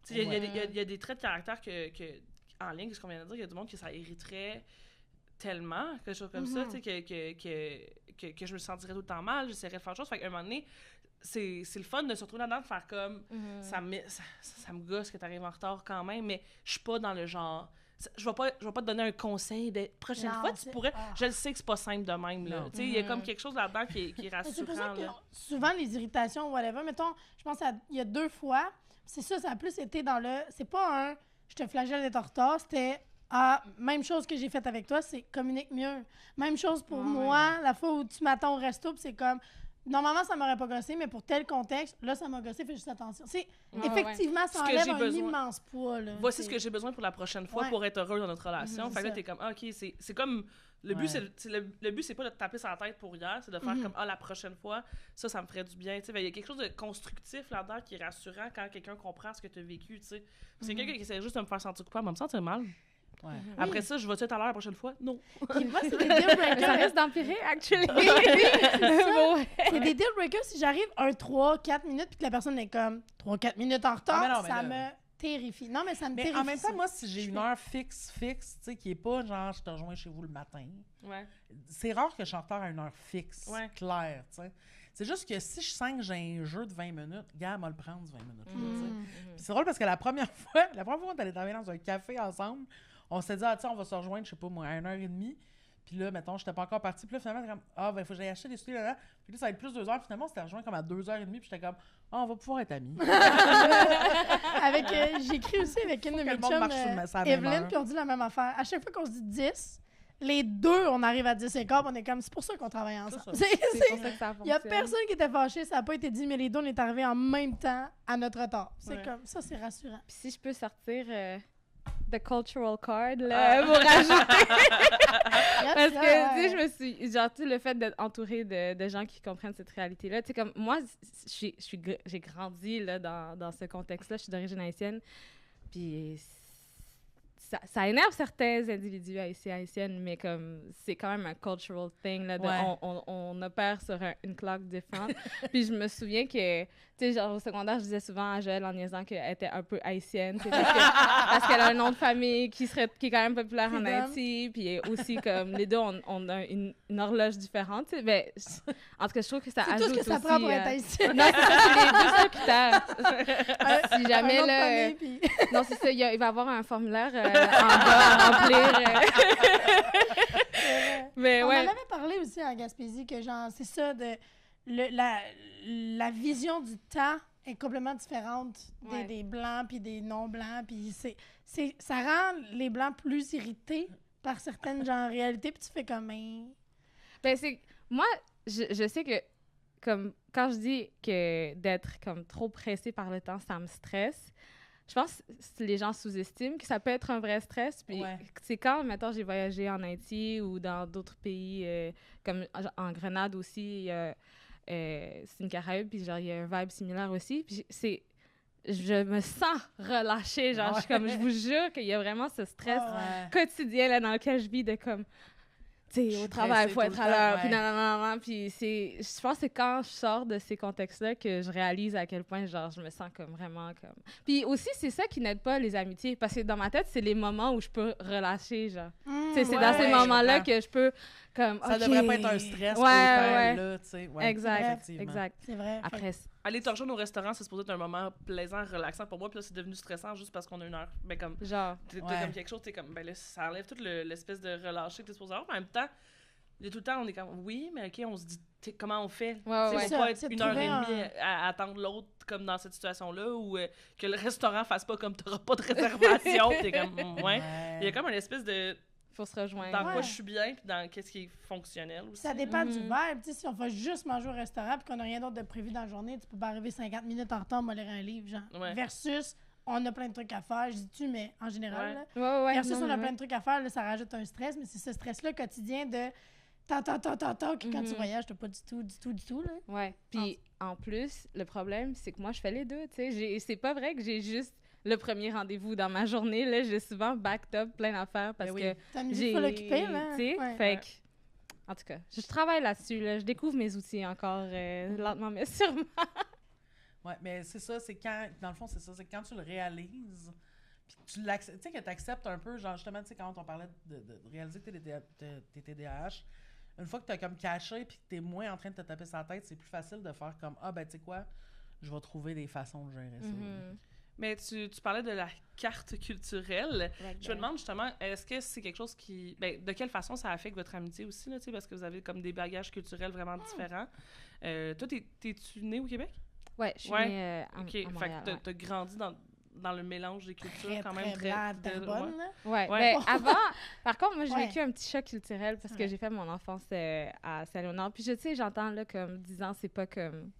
Tu sais, il y a des traits de caractère que en ligne, ce qu'on vient de dire, il y a du monde que ça irriterait tellement, quelque chose comme ça, tu sais, que je me sentirais tout le temps mal, j'essaierais de faire chose. Fait qu'à un moment donné, c'est le fun de se retrouver là-dedans, de faire comme, ça me gosse que t'arrives en retard quand même, mais je suis pas dans le genre... Je vais pas te donner un conseil de prochaine Non, fois, tu c'est- pourrais... ah. Je le sais que c'est pas simple de même, là. Non. Tu sais, il y a comme quelque chose là-dedans qui est Mais c'est pour ça rassurant, que là. souvent, les irritations, whatever, mettons, je pense il y a 2 fois, c'est ça a plus été dans le... C'est pas un « je te flagelle d'être en retard », c'était « même chose que j'ai faite avec toi, c'est communique mieux ». Même chose pour moi, la fois où tu m'attends au resto, puis c'est comme... Normalement, ça m'aurait pas gossé, mais pour tel contexte, là, ça m'a gossé, fais juste attention. C'est effectivement, ça Ce que enlève j'ai un besoin. immense poids, là. Voici ce que j'ai besoin pour la prochaine fois Ouais. pour être heureux dans notre relation. C'est Fait que là, ça. t'es comme, OK, c'est comme... Le but, Ouais. le but, c'est pas de te taper sur la tête pour hier, c'est de faire comme, la prochaine fois, ça me ferait du bien. Tu sais, il y a quelque chose de constructif là-dedans qui est rassurant quand quelqu'un comprend ce que tu as vécu, tu sais. C'est quelqu'un qui essaie juste de me faire sentir coupable, me sentir mal. Ouais. Après ça, je vais-tu être à l'heure la prochaine fois? Non. Puis moi, c'est des deal Ça breakers. risque d'empirer, actually. ça. C'est des deal breakers si j'arrive 3-4 minutes puis que la personne est comme 3-4 minutes en retard, Ah, mais non, mais ça là- me terrifie. Non, mais ça me Mais terrifie. en même ça. temps, moi, si j'ai Je une fais- heure fixe, tu sais, qui est pas genre, je te rejoins chez vous le matin, Ouais. c'est rare que je suis en retard à une heure fixe, Ouais. claire, tu sais. C'est juste que si je sens que j'ai un jeu de 20 minutes, gars, m'a le prendre, ce 20 minutes. là, tu sais. Puis c'est drôle parce que la première fois, on est allé travailler dans un café ensemble, on s'est dit, on va se rejoindre, je sais pas moi, à 1h30. Puis là, mettons, j'étais pas encore partie. Puis là, finalement, c'était comme, il faut que j'aille acheter des souliers là-là. Puis là, ça va être plus 2 heures. Puis finalement, on s'était rejoint comme à 2h30. Puis j'étais comme, on va pouvoir être amis. J'écris aussi avec une de que mes le monde chums, marche sur sa même Evelyne, heure. puis on dit la même affaire. À chaque fois qu'on se dit 10, les deux, on arrive à 10 et quart, puis on est comme, c'est pour ça qu'on travaille ensemble. C'est C'est pour ça que ça Il y a fonctionne. personne qui était fâché, ça n'a pas été dit, mais les deux, on est arrivés en même temps à notre retard. C'est Ouais. comme, ça, c'est rassurant. Puis si je peux sortir the cultural card, là, pour rajouter. Parce que, tu sais, je me suis... Genre, tu sais, le fait d'être entourée de gens qui comprennent cette réalité-là, tu sais, comme moi, j'ai grandi, là, dans ce contexte-là. Je suis d'origine haïtienne. Puis ça énerve certains individus haïtiennes, mais comme c'est quand même un cultural thing, là, Ouais. on opère sur une clock différente. Puis je me souviens que, tu sais, genre au secondaire, je disais souvent à Joëlle en niaisant qu'elle était un peu haïtienne, tu sais, parce qu'elle a un nom de famille qui est quand même populaire en Freedom. Haïti, puis aussi comme les deux, on a une horloge différente, tu sais, ben, en tout cas, je trouve que ça C'est ajoute tout ce que ça aussi, prend pour être haïtien. non, c'est ça, c'est les deux seuls critères. Si jamais, Un nom de là... famille, puis- Non, c'est ça, il va y avoir un formulaire en bas à remplir. Mais On ouais. en avait parlé aussi en Gaspésie que genre c'est ça de la vision du temps est complètement différente Ouais. des blancs puis des non-blancs. Puis ça rend les blancs plus irrités par certaines genre réalités. Puis tu fais comme... Ben, c'est... Moi, je sais que, comme, quand je dis que d'être, comme, trop pressé par le temps, ça me stresse, je pense que les gens sous-estiment que ça peut être un vrai stress. Puis Ouais. c'est quand, mettons, j'ai voyagé en Haïti ou dans d'autres pays, comme en Grenade aussi, c'est une Caraïbe, puis genre, il y a un vibe similaire aussi. Puis je me sens relâchée, genre, je vous jure qu'il y a vraiment ce stress Ouais. quotidien là, dans lequel je vis de comme, tu Je sais, suis au travail, il faut pressée être tout à le l'heure, temps, puis ouais. non, puis je pense que c'est quand je sors de ces contextes-là que je réalise à quel point, genre, je me sens comme vraiment comme... Puis aussi, c'est ça qui n'aide pas les amitiés, parce que dans ma tête, c'est les moments où je peux relâcher, genre. Tu sais, c'est dans ces ouais, moments-là je comprends. que je peux, comme, Ça OK. devrait pas être un stress Ouais, autant, ouais. là, tu sais. Ouais, Exact, effectivement. exact. C'est vrai. Après, Aller te rejoindre au restaurant, c'est supposé être un moment plaisant, relaxant pour moi, puis là, c'est devenu stressant juste parce qu'on a 1 heure. Mais comme, genre, t'as Ouais. comme quelque chose, t'es comme, ben là, ça enlève toute l'espèce de relâcher que t'es supposé avoir. Mais en même temps, il y a tout le temps, on est comme, oui, mais OK, on se dit, comment on fait? Ouais, Tu sais, ouais. faut pas C'est être ça, c'est 1 heure et trouver demie à attendre l'autre comme dans cette situation-là, ou que le restaurant fasse pas comme t'auras pas de réservation. T'es comme, ouais. Il y a comme une espèce de faut se rejoindre. dans quoi Ouais. je suis bien, puis dans qu'est-ce qui est fonctionnel aussi. Ça dépend du Mhm. vibe. Tu sais, si on va juste manger au restaurant et qu'on n'a rien d'autre de prévu dans la journée, tu peux pas arriver 50 minutes en retard, moi lire un livre, genre. Ouais. Versus, on a plein de trucs à faire. Je dis-tu, mais en général, Ouais. là. Ouais, ouais. Versus, non, on a mais plein de trucs à faire, là, ça rajoute un stress, mais c'est ce stress-là quotidien de tant, que quand tu Mhm. voyages, t'as pas du tout, là. Ouais. Puis en plus, le problème, c'est que moi, je fais les deux. Tu sais, c'est pas vrai que j'ai juste le premier rendez-vous dans ma journée. Là, j'ai souvent backed up plein d'affaires parce Ben oui. que T'as une vie j'ai. full occupée, là. Tu sais, Ouais. fait que. En tout cas, je travaille là-dessus. Là, je découvre mes outils encore lentement, mais sûrement. Ouais, mais c'est ça, c'est quand, dans le fond, c'est ça, c'est quand tu le réalises, puis tu l'acceptes, tu sais, que tu acceptes un peu, genre, justement, tu sais, quand on parlait de réaliser que t'es TDAH, une fois que tu as comme caché, puis que tu es moins en train de te taper sa tête, c'est plus facile de faire comme, ah, ben, tu sais quoi, je vais trouver des façons de gérer ça. Mhm. Mais tu parlais de la carte culturelle. Je me demande justement, est-ce que c'est quelque chose qui... Ben, de quelle façon ça affecte votre amitié aussi, là, tu sais, parce que vous avez comme des bagages culturels vraiment différents. Toi, t'es-tu né au Québec? Ouais, je suis Ouais. née à OK. Fait Montréal. que t'as grandi dans le mélange des cultures Très, quand même très blanc, très... Terrebonne, ouais. là. Ouais. Ouais. Ben, avant, par contre, moi, j'ai Ouais. vécu un petit choc culturel parce que Ouais. j'ai fait mon enfance à Saint-Léonard. Puis, tu sais, j'entends, là, comme 10 ans, c'est pas comme...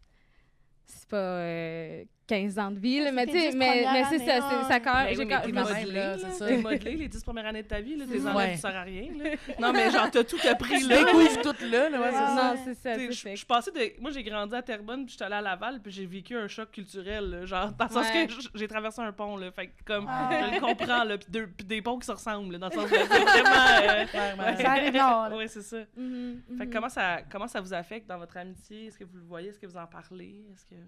C'est pas 15 ans de vie, là, Ouais, mais c'est tu sais, tes 10 mais premières c'est ça, années, ça quand même... Ben j'ai oui, mais quand- t'es je me- même, modelé, là, là, c'est ça. t'es modelé les 10 premières années de ta vie, là, tes Ouais. enlèves, ça sert à rien, là. Non, mais genre, t'as tout appris, Tu là. découvres tout là, ouais, c'est ça. Non, c'est ça, T'sais, tu je sais, je suis passée de... Moi, j'ai grandi à Terrebonne, puis j'étais allée à Laval, puis j'ai vécu un choc culturel, là, genre, dans le sens Ouais. que j'ai traversé un pont, là, fait que, comme, Ah. je le comprends, là, puis des ponts qui se ressemblent, là, dans le sens que c'est vraiment... Clairement. Ça arrive nord, là. Oui, c'est ça. Mhm, Fait que mhm. comment ça vous affecte dans votre amitié? Est-ce que vous le voyez? Est-ce que vous en parlez? Est-ce que...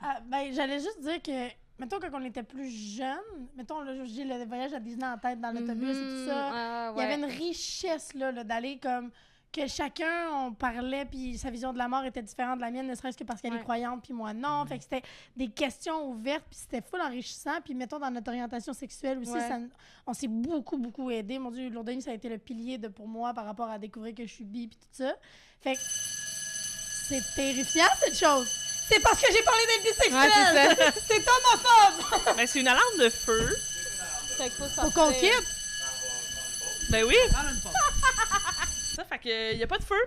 Ah, ben, j'allais juste dire que, mettons, quand on était plus jeune, mettons, là, j'ai le voyage à Disney en tête dans l'autobus et tout ça. Ah, Il y avait ouais. une richesse, là, d'aller comme. Que chacun, on parlait, puis sa vision de la mort était différente de la mienne, ne serait-ce que parce qu'elle Ouais. est croyante, puis moi non. Fait que c'était des questions ouvertes, puis c'était full enrichissant. Puis mettons, dans notre orientation sexuelle aussi, Ouais. on s'est beaucoup aidé. Mon Dieu, Lourdanie, ça a été le pilier pour moi par rapport à découvrir que je suis bi, puis tout ça. Fait que c'est terrifiant, cette chose. C'est parce que j'ai parlé d'être Ouais, bisexuelle! c'est ça. C'est homophobe! Ben, c'est une alarme de feu. Fait qu'il faut Faut qu'on sortir. quitte! Ben oui! Prends une pause. Ça, fait que, y a pas de feu.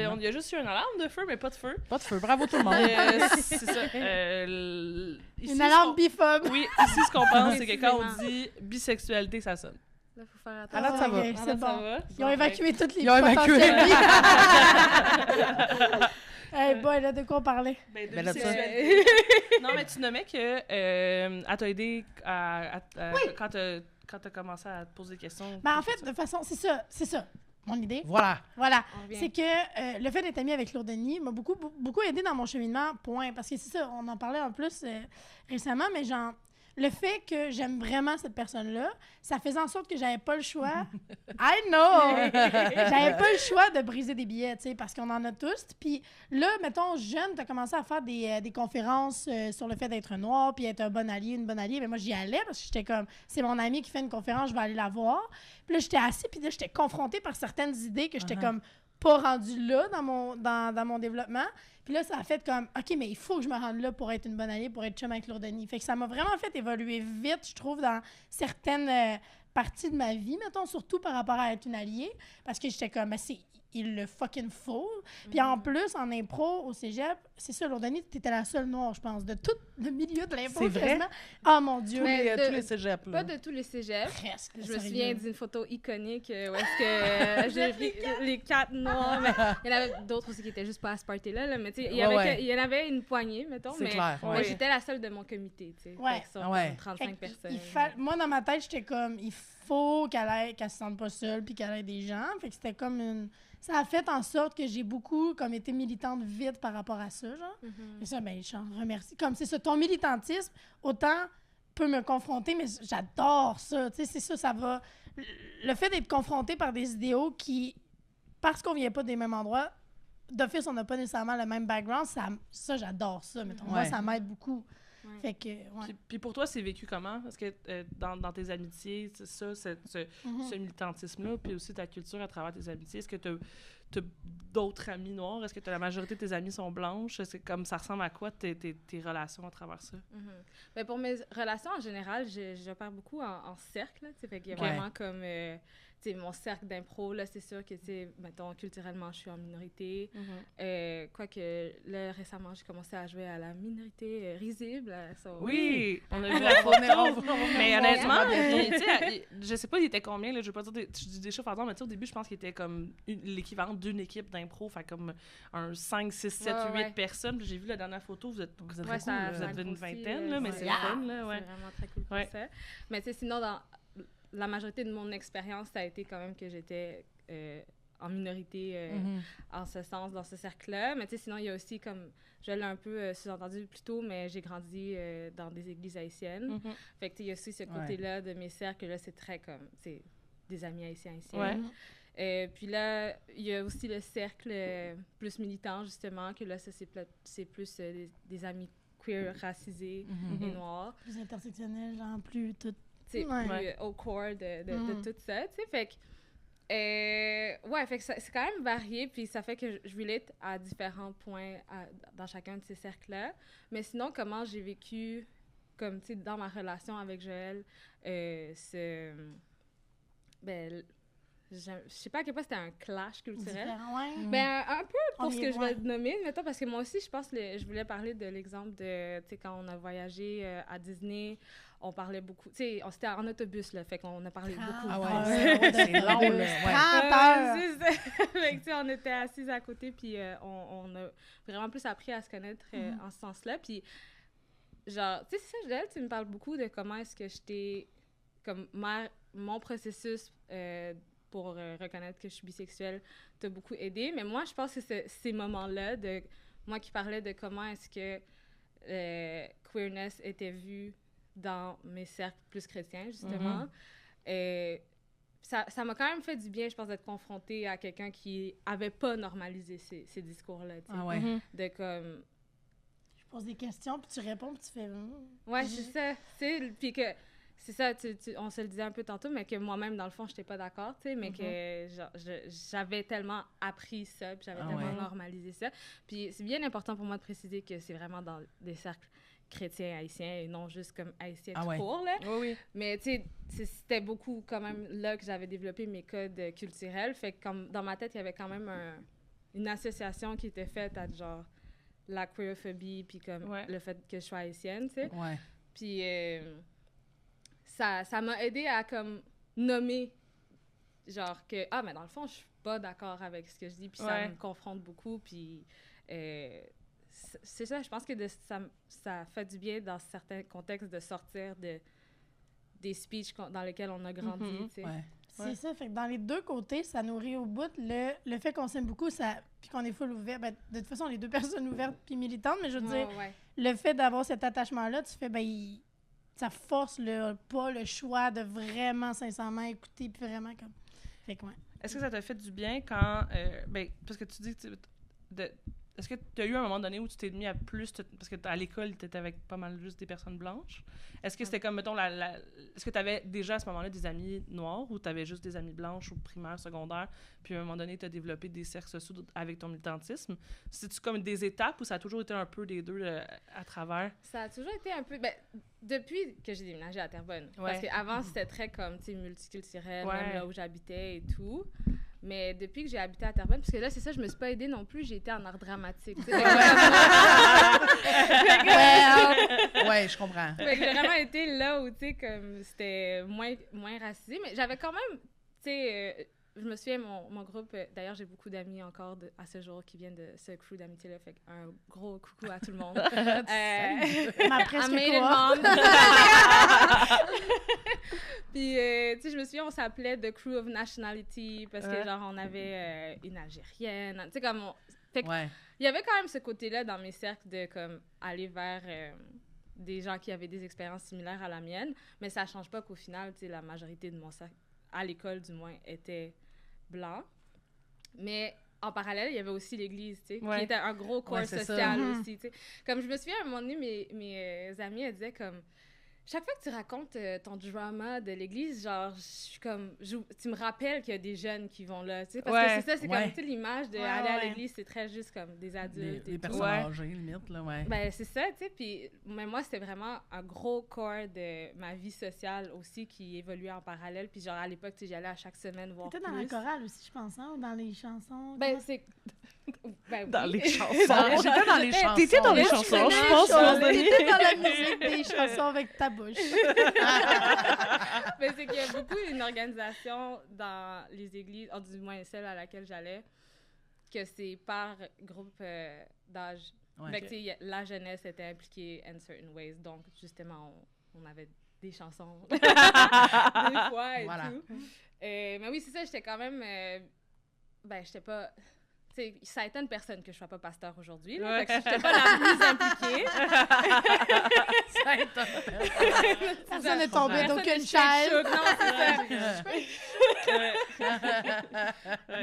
On y a juste eu une alarme de feu, mais pas de feu. Pas de feu, bravo tout le monde. C'est ça. Ici, Une ce alarme qu'on- biphobe! Oui, ici, ce qu'on pense, c'est que quand on Précisément. dit bisexualité, ça sonne. Là, faut faire Ah, là, attention. ça va. Ok, Ah, c'est ça bon. va? Ils ont évacué toutes les Ils ont évacué. potentiels bi. Hey boy, là, de quoi on parlait? Ben, de Ben, là, bisexualité. Non, mais tu nommais que elle t'a aidé quand t'as commencé à te poser des questions. Ben, en fait, de façon, c'est ça, mon idée. Voilà. Voilà. On revient. C'est que le fait d'être amie avec Lourdanie m'a beaucoup aidé dans mon cheminement, point. Parce que c'est ça, on en parlait en plus récemment, mais genre, le fait que j'aime vraiment cette personne-là, ça faisait en sorte que j'avais pas le choix. I know! J'avais pas le choix de briser des billets, tu sais, parce qu'on en a tous. Puis là, mettons, jeune, t'as commencé à faire des conférences sur le fait d'être noir, puis être un bon allié, une bonne alliée. Mais moi, j'y allais parce que j'étais comme, c'est mon ami qui fait une conférence, je vais aller la voir. Puis là, j'étais assise, puis là, j'étais confrontée par certaines idées que j'étais comme, pas rendue là dans mon développement. Puis là, ça a fait comme, OK, mais il faut que je me rende là pour être une bonne alliée, pour être chum avec Lourdeni. Fait que ça m'a vraiment fait évoluer vite, je trouve, dans certaines parties de ma vie, mettons, surtout par rapport à être une alliée. Parce que j'étais comme, il le fucking faut. Puis en plus, en impro, au cégep, c'est ça, Lourdeni, t'étais la seule noire, je pense, de tout le milieu de l'impro. C'est vrai? quasiment. Oh mon Dieu. Mais Tous les cégeps, là. Pas de tous les cégeps. Presque. Je me sérieux. souviens d'une photo iconique où est-ce que j'ai vu les 4 noirs. Mais il y en avait d'autres aussi qui étaient juste pas à ce party-là. Là, mais tu sais, il y en avait une poignée, mettons. C'est Mais clair. moi, Ouais. j'étais la seule de mon comité. Tu sais. Ouais. Fait que sur Ouais. 35 Fait que personnes. moi, dans ma tête, j'étais comme, il faut qu'elle se sente pas seule puis qu'elle ait des gens. Fait que c'était comme une... Ça a fait en sorte que j'ai beaucoup comme été militante vite par rapport à ça, genre. Et ça, ben, je t'en remercie. Comme c'est ça, ton militantisme, autant peut me confronter, mais j'adore ça. Tu sais, c'est ça, ça va... Le fait d'être confronté par des idéaux qui, parce qu'on vient pas des mêmes endroits, d'office, on n'a pas nécessairement le même background, ça j'adore ça. Mettons. Moi, Ouais. ça m'aide beaucoup. Ouais. Fait que, ouais. Puis pour toi, c'est vécu comment? Parce que dans tes amitiés, c'est ça, ce militantisme-là, puis aussi ta culture à travers tes amitiés, est-ce que tu as d'autres amis noirs? Est-ce que la majorité de tes amis sont blanches? C'est comme ça ressemble à quoi tes relations à travers ça? Ben, pour mes relations en général, j'opère beaucoup en cercle. Tu sais, fait qu'il y a Ouais. vraiment comme tu sais, mon cercle d'impro, là, c'est sûr que, tu sais, mettons, culturellement, je suis en minorité. Quoique, là, récemment, j'ai commencé à jouer à la minorité risible. Oui! On a vu la photo! Mais honnêtement, tu sais, je sais pas, il était combien, là, je veux pas dire je dis des chiffres à dire, mais tu sais, au début, je pense qu'il était comme l'équivalent d'une équipe d'impro, fait comme un 5, 6, 7, 8 personnes. Puis j'ai vu la dernière photo, vous êtes Vous êtes très beaucoup, cool, là. vous êtes une vingtaine, là, mais c'est le fun, là, ouais. C'est vraiment très cool pour Ouais. ça. Mais tu sais, sinon, dans la majorité de mon expérience, ça a été quand même que j'étais en minorité en ce sens, dans ce cercle-là. Mais tu sais, sinon, il y a aussi, comme je l'ai un peu sous-entendu plus tôt, mais j'ai grandi dans des églises haïtiennes. Fait que tu sais, il y a aussi ce côté-là de mes cercles, là, c'est très comme, c'est des amis haïtiens. Ouais. Puis là, il y a aussi le cercle plus militant, justement, que là, ça, c'est plus des amis queer, racisés et noirs. Plus intersectionnel, genre plus tout. C'est Ouais. plus au core de tout ça, tu sais, fait que ouais, fait que c'est quand même varié, puis ça fait que je relate à différents points dans chacun de ces cercles-là, mais sinon, comment j'ai vécu, comme, tu sais, dans ma relation avec Joël, ben, je sais pas à quel point c'était un clash culturel. Différent, ouais. Ben, un peu On pour ce y que je vais voit. nommer, mettons, parce que moi aussi, je pense que je voulais parler de l'exemple de, tu sais, quand on a voyagé à Disney, on parlait beaucoup, tu sais, c'était en autobus, là, fait qu'on a parlé beaucoup. Ah ouais, ouais, c'est long, là. Ouais. 30 heures. C'est ça. Fait que, tu sais, on était assis à côté, puis on a vraiment plus appris à se connaître en ce sens-là. Puis, genre, tu sais, c'est ça, Joël, tu me parles beaucoup de comment est-ce que j'étais, comme, mon processus pour reconnaître que je suis bisexuelle t'a beaucoup aidé. Mais moi, je pense que ces moments-là, de moi qui parlais de comment est-ce que queerness était vu dans mes cercles plus chrétiens, justement, ça m'a quand même fait du bien, je pense, d'être confrontée à quelqu'un qui avait pas normalisé ces discours-là, tu sais. Ah ouais. De comme... Je pose des questions, puis tu réponds, puis tu fais... Ouais, c'est ça, tu sais, puis que... C'est ça, on se le disait un peu tantôt, mais que moi-même, dans le fond, j'étais pas d'accord, tu sais, mais que genre, j'avais tellement appris ça, puis j'avais tellement normalisé ça. Puis c'est bien important pour moi de préciser que c'est vraiment dans des cercles chrétiens haïtiens et non juste comme haïtiens tout court, là. Oui. Mais tu sais, c'était beaucoup quand même là que j'avais développé mes codes culturels. Fait que comme dans ma tête, il y avait quand même une association qui était faite à genre la queerphobie, puis comme le fait que je sois haïtienne, tu sais. Ouais. Puis ça m'a aidé à comme nommer genre que mais dans le fond je suis pas d'accord avec ce que je dis, puis ça me confronte beaucoup, puis c'est ça, je pense que ça fait du bien dans certains contextes de sortir des speeches dans lesquels on a grandi, tu sais. Ouais. C'est ça, fait que dans les deux côtés, ça nourrit au bout le fait qu'on s'aime beaucoup, puis qu'on est full ouvert. Ben, de toute façon, on est deux personnes ouvertes puis militantes, mais je veux dire, le fait d'avoir cet attachement-là, tu fais, ça force pas le choix de vraiment, sincèrement écouter, puis vraiment comme... Fait que, Est-ce que ça t'a fait du bien quand... parce que tu dis que est-ce que tu as eu un moment donné où tu t'es mis à plus... parce que à l'école, tu étais avec pas mal juste des personnes blanches. Est-ce que c'était comme, mettons, est-ce que tu avais déjà à ce moment-là des amis noirs ou tu avais juste des amis blanches ou primaire, secondaire, puis à un moment donné, tu as développé des cercles sociaux avec ton militantisme? C'est-tu comme des étapes ou ça a toujours été un peu des deux à travers? Ça a toujours été un peu... Ben, depuis que j'ai déménagé à Terrebonne. Parce qu'avant, c'était très comme, tu sais, multiculturel, même là où j'habitais et tout. Mais depuis que j'ai habité à Terrebonne, parce que là, c'est ça, je me suis pas aidée non plus, j'ai été en art dramatique. Ouais, je comprends. Fait que j'ai vraiment été là où, tu sais, comme c'était moins racisé. Mais j'avais quand même, tu sais... je me souviens, mon groupe, d'ailleurs, j'ai beaucoup d'amis encore à ce jour qui viennent de ce crew d'amitié-là. Fait un gros coucou à tout le monde. Ma presque Puis, tu sais, je me souviens, on s'appelait The Crew of Nationality parce que, genre, on avait une Algérienne. Tu sais, comme Fait que, il y avait quand même ce côté-là dans mes cercles de, comme, aller vers des gens qui avaient des expériences similaires à la mienne. Mais ça change pas qu'au final, tu sais, la majorité de mon cercle, à l'école du moins, était blanc. Mais en parallèle, il y avait aussi l'Église, tu sais, qui était un gros corps social aussi, tu sais. Comme je me souviens, à un moment donné, mes amis, elles disaient comme... Chaque fois que tu racontes ton drama de l'Église, genre, je suis comme... tu me rappelles qu'il y a des jeunes qui vont là, tu sais, parce que c'est ça, c'est comme, tu sais, l'image d'aller à l'Église, c'est très juste comme des adultes. Des personnes âgées, limite, là, Ben, c'est ça, tu sais, puis mais moi, c'était vraiment un gros corps de ma vie sociale aussi qui évoluait en parallèle, puis genre, à l'époque, tu sais, j'allais à chaque semaine voir plus. T'étais dans la chorale aussi, je pense, hein, ou dans les chansons? Ben, c'est... Ben, dans les chansons. J'étais dans les chansons. T'étais dans les chansons, je pense. T'étais dans la musique des chansons avec ta bouche. Mais c'est qu'il y a beaucoup une organisation dans les églises, du moins celle à laquelle j'allais, que c'est par groupe d'âge. Fait que, tu sais, la jeunesse était impliquée in certain ways. Donc, justement, on avait des chansons des fois et tout. Mais oui, c'est ça, j'étais quand même... ben, j'étais pas... T'sais, ça étonne personne que je sois pas pasteur aujourd'hui. Fait que j'étais pas la plus impliquée. Ça étonne personne. Personne n'est tombé d'aucune chaise. Non, c'est ça.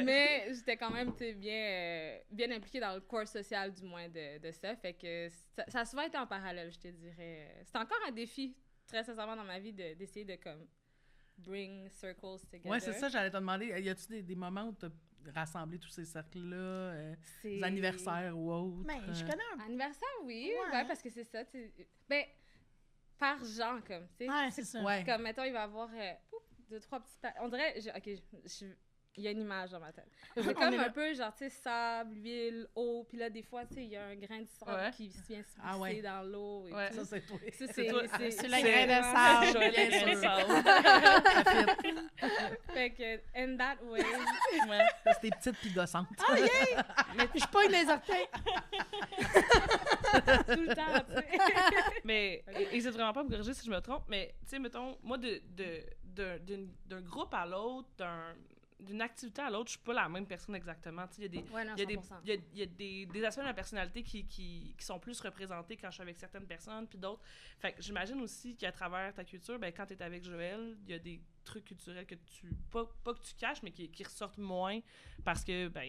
Mais j'étais quand même bien impliquée dans le corps social, du moins, de ça. Fait que ça a souvent été en parallèle, je te dirais. C'est encore un défi, très sincèrement, dans ma vie, d'essayer de comme bring circles together. Ouais, c'est ça, j'allais te demander. Y a-tu des moments où tu as rassemblé tous ces cercles-là, des anniversaires ou autres? Mais je connais un peu. Anniversaire, oui. Ouais, parce que c'est ça. Ben, par genre, comme, tu sais. Ouais, c'est ça. Ouais. Comme, mettons, il va y avoir 2-3 petits... On dirait... il y a une image dans ma tête. C'est comme un peu, genre, tu sais, sable, huile, eau, puis là, des fois, tu sais, il y a un grain de sable qui vient se glisser dans l'eau et tout. Ça, c'est toi. C'est le grain de sable. Bien sûr. Fait que, in that way... C'est des petites pis gossantes. Ah, yeah! Mais je pogne les orteils. Tout le temps, tu sais. Mais, n'hésite vraiment pas à me corriger si je me trompe, mais, tu sais, mettons, moi, d'un groupe à l'autre, d'une activité à l'autre, je suis pas la même personne exactement. Il y a des aspects de ma personnalité qui sont plus représentés quand je suis avec certaines personnes, puis d'autres. Fait que j'imagine aussi qu'à travers ta culture, ben, quand tu es avec Joël, il y a des trucs culturels que pas que tu caches, mais qui ressortent moins parce que ben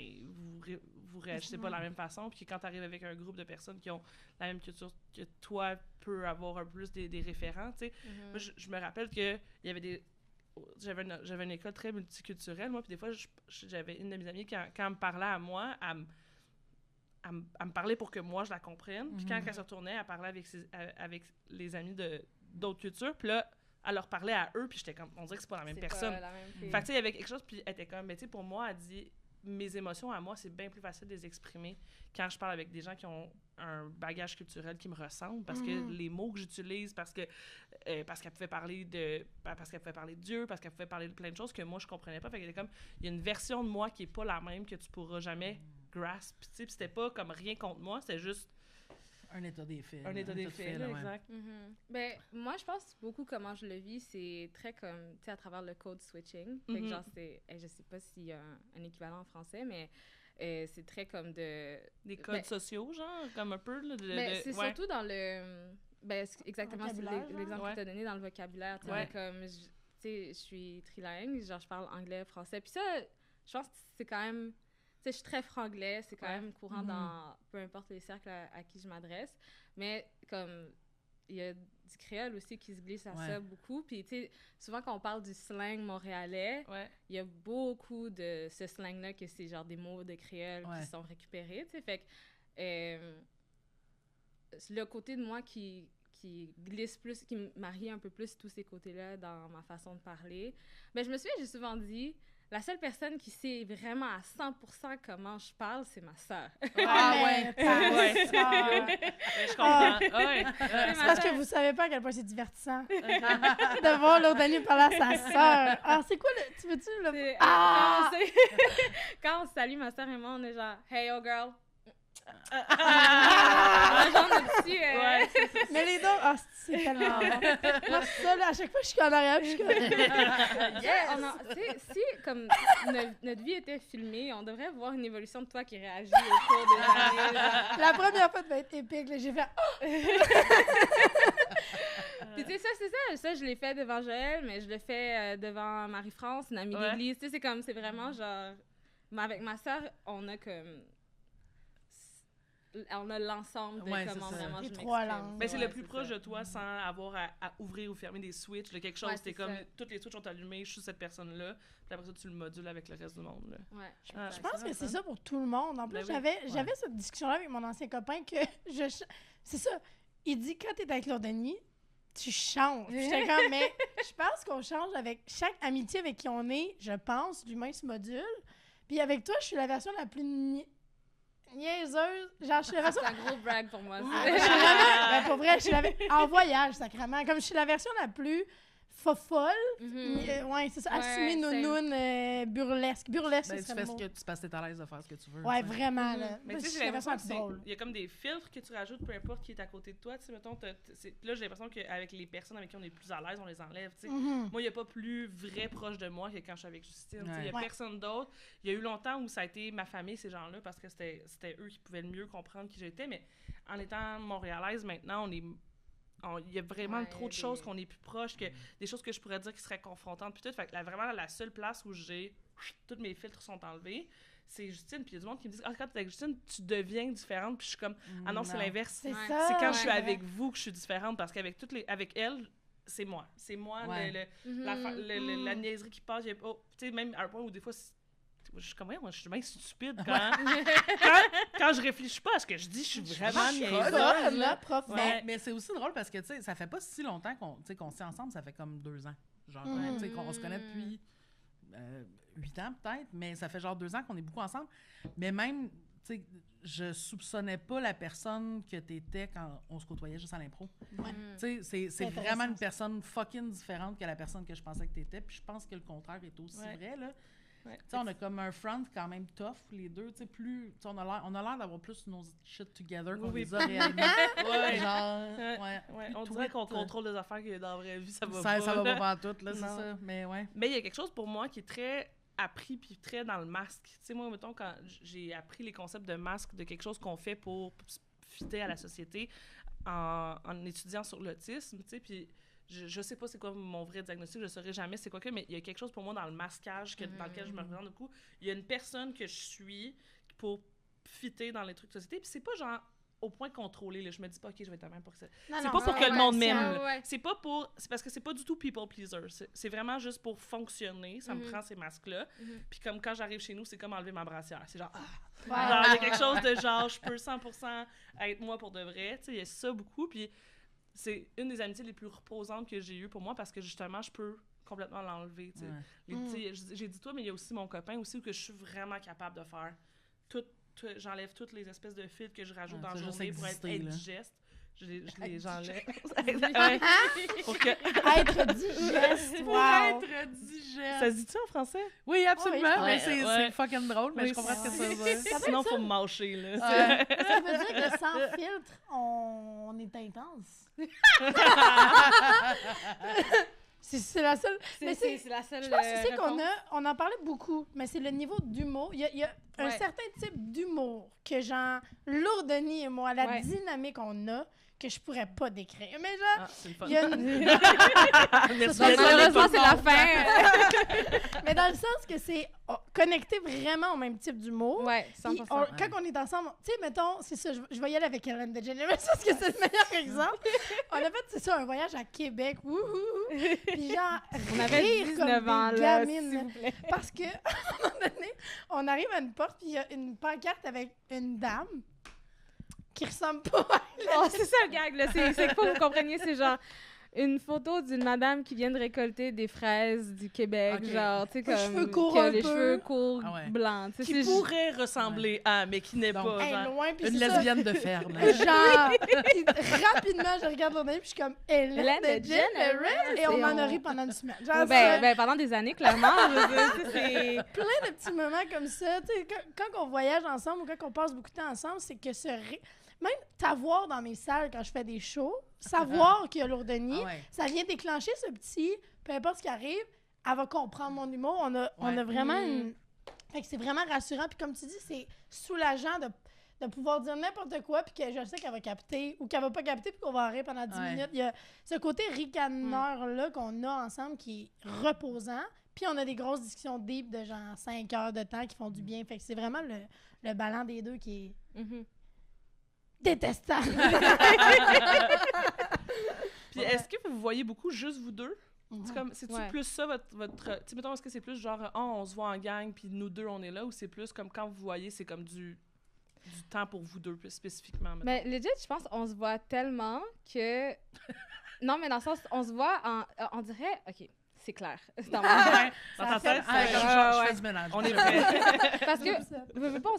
vous réagissez pas de la même façon. Puis quand tu arrives avec un groupe de personnes qui ont la même culture que toi, peut avoir un peu plus des référents, tu sais. Moi, je me rappelle qu'il y avait j'avais une école très multiculturelle, moi, puis des fois, j'avais une de mes amies, quand elle me parlait à moi, elle me parlait pour que moi, je la comprenne. Puis quand elle se retournait, elle parlait avec les amis d'autres cultures. Puis là, elle leur parlait à eux, puis j'étais comme, on dirait que c'est pas la même personne. Fait que, tu sais, il y avait quelque chose, puis elle était comme, mais tu sais, pour moi, elle dit, mes émotions à moi, c'est bien plus facile de les exprimer quand je parle avec des gens qui ont un bagage culturel qui me ressemble, parce que les mots que j'utilise, parce qu'elle pouvait parler de Dieu, parce qu'elle pouvait parler de plein de choses que moi je comprenais pas. Fait qu'il y a comme, il y a une version de moi qui est pas la même, que tu pourras jamais grasp. Tu sais, c'était pas comme rien contre moi, c'était juste un état des faits. Un état des faits, là, exact. Ben, moi, je pense beaucoup comment je le vis, c'est très comme, tu sais, à travers le code switching. Fait que genre, je sais pas s'il y a un équivalent en français, mais c'est très comme des codes sociaux, genre, comme un peu, là, c'est surtout dans le... Ben, exactement, c'est l'exemple que tu as donné dans le vocabulaire. Tu sais, comme, tu sais, je suis trilingue, genre, je parle anglais, français. Puis ça, je pense que c'est quand même je suis très franglais, c'est quand Ouais. même courant dans peu importe les cercles à qui je m'adresse. Mais comme il y a du créole aussi qui se glisse à Ouais. ça beaucoup. Puis, tu sais, souvent quand on parle du slang montréalais, Ouais. il y a beaucoup de ce slang-là que c'est genre des mots de créole Ouais. qui sont récupérés, tu sais. Fait que le côté de moi qui glisse plus, qui marie un peu plus tous ces côtés-là dans ma façon de parler, ben je me souviens, j'ai souvent dit, la seule personne qui sait vraiment à 100% comment je parle, c'est ma sœur. Ouais. Je comprends. Ouais. C'est parce que vous savez pas à quel point c'est divertissant de voir Lourdani parler à sa sœur. Ah, c'est quoi le... Tu veux-tu le... C'est- Ah! Quand on se salue, ma sœur et moi, on est genre « Hey, yo, girl! » Ah! Genre notre petit... Ouais, Mais les deux, ah, c'est tellement bon. Moi, c'est ça, là, à chaque fois, je suis en arrière, puis je suis comme... Si comme notre vie était filmée, on devrait voir une évolution de toi qui réagit au cours des années. Genre. La première fois devait être épique, là, j'ai fait... Puis tu sais, ça, je l'ai fait devant Joël, mais je le fais devant Marie-France, une amie Ouais. d'église. Tu sais, c'est vraiment genre... Mais avec ma sœur, on a comme... On a l'ensemble de Ouais, c'est comment ça. vraiment Les je trois m'exprime. langues. Ben, c'est Ouais, le plus proche ça. de toi sans avoir à ouvrir ou fermer des switches de quelque chose. Ouais, T'es c'est comme, ça. toutes les switches sont allumées, je suis cette personne-là. Puis après ça, tu le modules avec le reste du monde. Là. Ouais, Ah, Je exact. pense que c'est ça pour tout le monde. En plus, Ben oui. j'avais cette discussion-là avec mon ancien copain que c'est ça. Il dit, quand t'es avec Lourdani, tu changes. Puis j'étais comme, mais je pense qu'on change avec chaque amitié avec qui on est, je pense, l'humain se module. Puis avec toi, je suis la version la plus niaiseuse. Genre, je suis la version... C'est un gros brag pour moi. ça. Je suis vraiment... Ben, pour vrai, je suis en voyage, sacrément. Comme je suis la version la plus folle. Mhm. Ouais, c'est ça. Ouais, Assumée same. nounoune, burlesque. Burlesque, Ben, c'est tu ça fais le ce mot. que tu passes, t'es à l'aise de faire ce que tu veux. Ouais, tu sais. vraiment, là. Mais Moi, tu je sais, suis j'ai la version l'impression la que plus drôle. il y a comme des filtres que tu rajoutes, peu importe qui est à côté de toi. Tu sais, mettons, là, j'ai l'impression qu'avec les personnes avec qui on est plus à l'aise, on les enlève. Tu sais. Mhm. Moi, il n'y a pas plus vrai proche de moi que quand je suis avec Justine. Tu sais, il n'y a Ouais. personne d'autre. Il y a eu longtemps où ça a été ma famille, ces gens-là, parce que c'était eux qui pouvaient le mieux comprendre qui j'étais. Mais en étant montréalaise, maintenant, il y a vraiment Ouais, trop de choses qu'on est plus proches, que des choses que je pourrais dire qui seraient confrontantes. Puis tout, fait que vraiment, la seule place où tous mes filtres sont enlevés, c'est Justine. Puis il y a du monde qui me dit, ah, quand t'es avec Justine, tu deviens différente. Puis je suis comme, ah non, c'est l'inverse. C'est Ouais. ça. C'est quand ouais. je suis avec vous que je suis différente, parce qu'avec avec elle, c'est moi. C'est moi, Ouais. la niaiserie qui passe. Tu sais, même à un point où des fois, je suis comme, ouais, moi, je suis bien stupide quand je réfléchis pas à ce que je dis, je suis vraiment niaiseuse. Prof, là. prof. Ouais. Mais c'est aussi drôle parce que, tu sais, ça fait pas si longtemps qu'on s'est ensemble, ça fait comme 2 ans. Genre, Mhm. tu sais, qu'on se connaît depuis 8 ans peut-être, mais ça fait genre 2 ans qu'on est beaucoup ensemble. Mais même, tu sais, je soupçonnais pas la personne que t'étais quand on se côtoyait juste à l'impro. Ouais. Tu sais, c'est intéressant, vraiment une ça. personne fucking différente que la personne que je pensais que t'étais. Puis je pense que le contraire est aussi Ouais. vrai, là. Ouais. Tu sais, on a comme un front quand même tough, les deux. Tu sais, plus... tu sais, on a l'air d'avoir plus nos shit together qu'on Oui, les a réellement. Ouais. Genre, Ouais. ouais. Ouais, Plus on tweet, dirait qu'on contrôle des affaires que dans la vraie vie, ça va ça, pas. ça va là. pas tout, là, c'est Non. ça. Mais ouais. Mais il y a quelque chose pour moi qui est très appris puis très dans le masque. Tu sais, moi, mettons, quand j'ai appris les concepts de masque, de quelque chose qu'on fait pour fitter à la société en étudiant sur l'autisme, tu sais, puis je sais pas c'est quoi mon vrai diagnostic, je saurais jamais c'est quoi que, mais il y a quelque chose pour moi dans le masquage dans lequel je me représente beaucoup. Il y a une personne que je suis pour fitter dans les trucs de société, puis c'est pas genre au point contrôlé, là. Je me dis pas, OK, je vais être la même pour ça. C'est pas pour que le monde m'aime. ouais, là. ouais. C'est parce que c'est pas du tout people pleaser. C'est vraiment juste pour fonctionner. Ça me prend ces masques-là. Puis comme quand j'arrive chez nous, c'est comme enlever ma brassière. C'est genre, genre, il y a quelque chose de genre, je peux 100% être moi pour de vrai. Tu sais, il y a ça beaucoup. Puis c'est une des amitiés les plus reposantes que j'ai eues pour moi parce que justement, je peux complètement l'enlever. Tu sais. Ouais. Tu sais, j'ai dit toi, mais il y a aussi mon copain aussi où que je suis vraiment capable de faire j'enlève toutes les espèces de fils que je rajoute Ouais, dans la ça, juste journée pour être exister, là. digeste. J'enlève. Ouais. Pour que... Être digeste, Pour wow. être digeste. Ça se dit-tu en français? Oui, absolument. Oui, mais ouais, c'est ouais. c'est fucking drôle, mais Oui, je comprends ce que ça veut dire. Ça doit Sinon, être faut ça. me mâcher, là. Ouais. Ça veut dire que sans filtre, on est intense. C'est la seule... Mais C'est la seule je pense que c'est réponse. on en parlait beaucoup, mais c'est le niveau d'humour. Il y a un Ouais. certain type d'humour que, genre, Lourdani et moi, la Ouais. dynamique qu'on a, que je pourrais pas décrire. Mais genre, Ah, c'est le fun. il y a une... Merci. Donc, malheureusement, c'est la fin. Mais dans le sens que c'est connecté vraiment au même type d'humour. Ouais, Puis 100%. quand on est ensemble, tu sais, mettons, c'est ça, je vais y aller avec Ellen DeGeneres parce que c'est le meilleur exemple. On a fait, c'est ça, un voyage à Québec, wouhou, puis genre, On avait rire 19 comme ans, des là, gamines. s'il vous plaît. Parce que, à un moment donné, on arrive à une porte, puis il y a une pancarte avec une dame qui ressemble pas à Oh, c'est ça le gag, là. C'est qu'il faut que vous compreniez, c'est genre une photo d'une madame qui vient de récolter des fraises du Québec, Ok. genre, tu sais, Les comme... cheveux courts qui a un les peu. cheveux courts, Ah ouais. blancs, tu sais. Qui c'est- pourrait ressembler à, mais qui n'est Donc, pas. elle, Genre. loin, puis Une c'est ça. lesbienne de ferme. Genre, puis rapidement, je regarde mon ami, puis je suis comme Ellen Ellen DeGeneres, DeGeneres, et on et en a on- ri pendant une semaine. Oh, Genre, ben, pendant des années, clairement, je veux dire, tu sais, c'est... plein de petits moments comme ça. Tu sais, quand on voyage ensemble ou quand on passe beaucoup de temps ensemble, c'est que même t'avoir dans mes salles quand je fais des shows, savoir qu'il y a Lourdenie, Ah ouais. ça vient déclencher ce petit, peu importe ce qui arrive, elle va comprendre mon humour. On a vraiment une... Fait que c'est vraiment rassurant. Puis comme tu dis, c'est soulageant de pouvoir dire n'importe quoi, puis que je sais qu'elle va capter ou qu'elle va pas capter, puis qu'on va en rire pendant 10 Ouais. minutes. Il y a ce côté ricaneur-là qu'on a ensemble qui est reposant. Puis on a des grosses discussions deep de genre 5 heures de temps qui font du bien. Fait que c'est vraiment le ballon des deux qui est Mhm. détestable. Puis est-ce que vous voyez beaucoup juste vous deux? C'est comme, c'est-tu Ouais. plus ça, votre tu sais, mettons, est-ce que c'est plus genre, on se voit en gang, puis nous deux, on est là, ou c'est plus comme quand vous voyez, c'est comme du temps pour vous deux, plus spécifiquement, mettons? Mais legit, je pense qu'on se voit tellement que... Non, mais dans le sens, on se voit on dirait... OK, c'est clair. C'est dans ma tête. Dans ta fait- tête, Ah, c'est comme comme, je fais du ménage. on est prêt. Parce que, veux pas,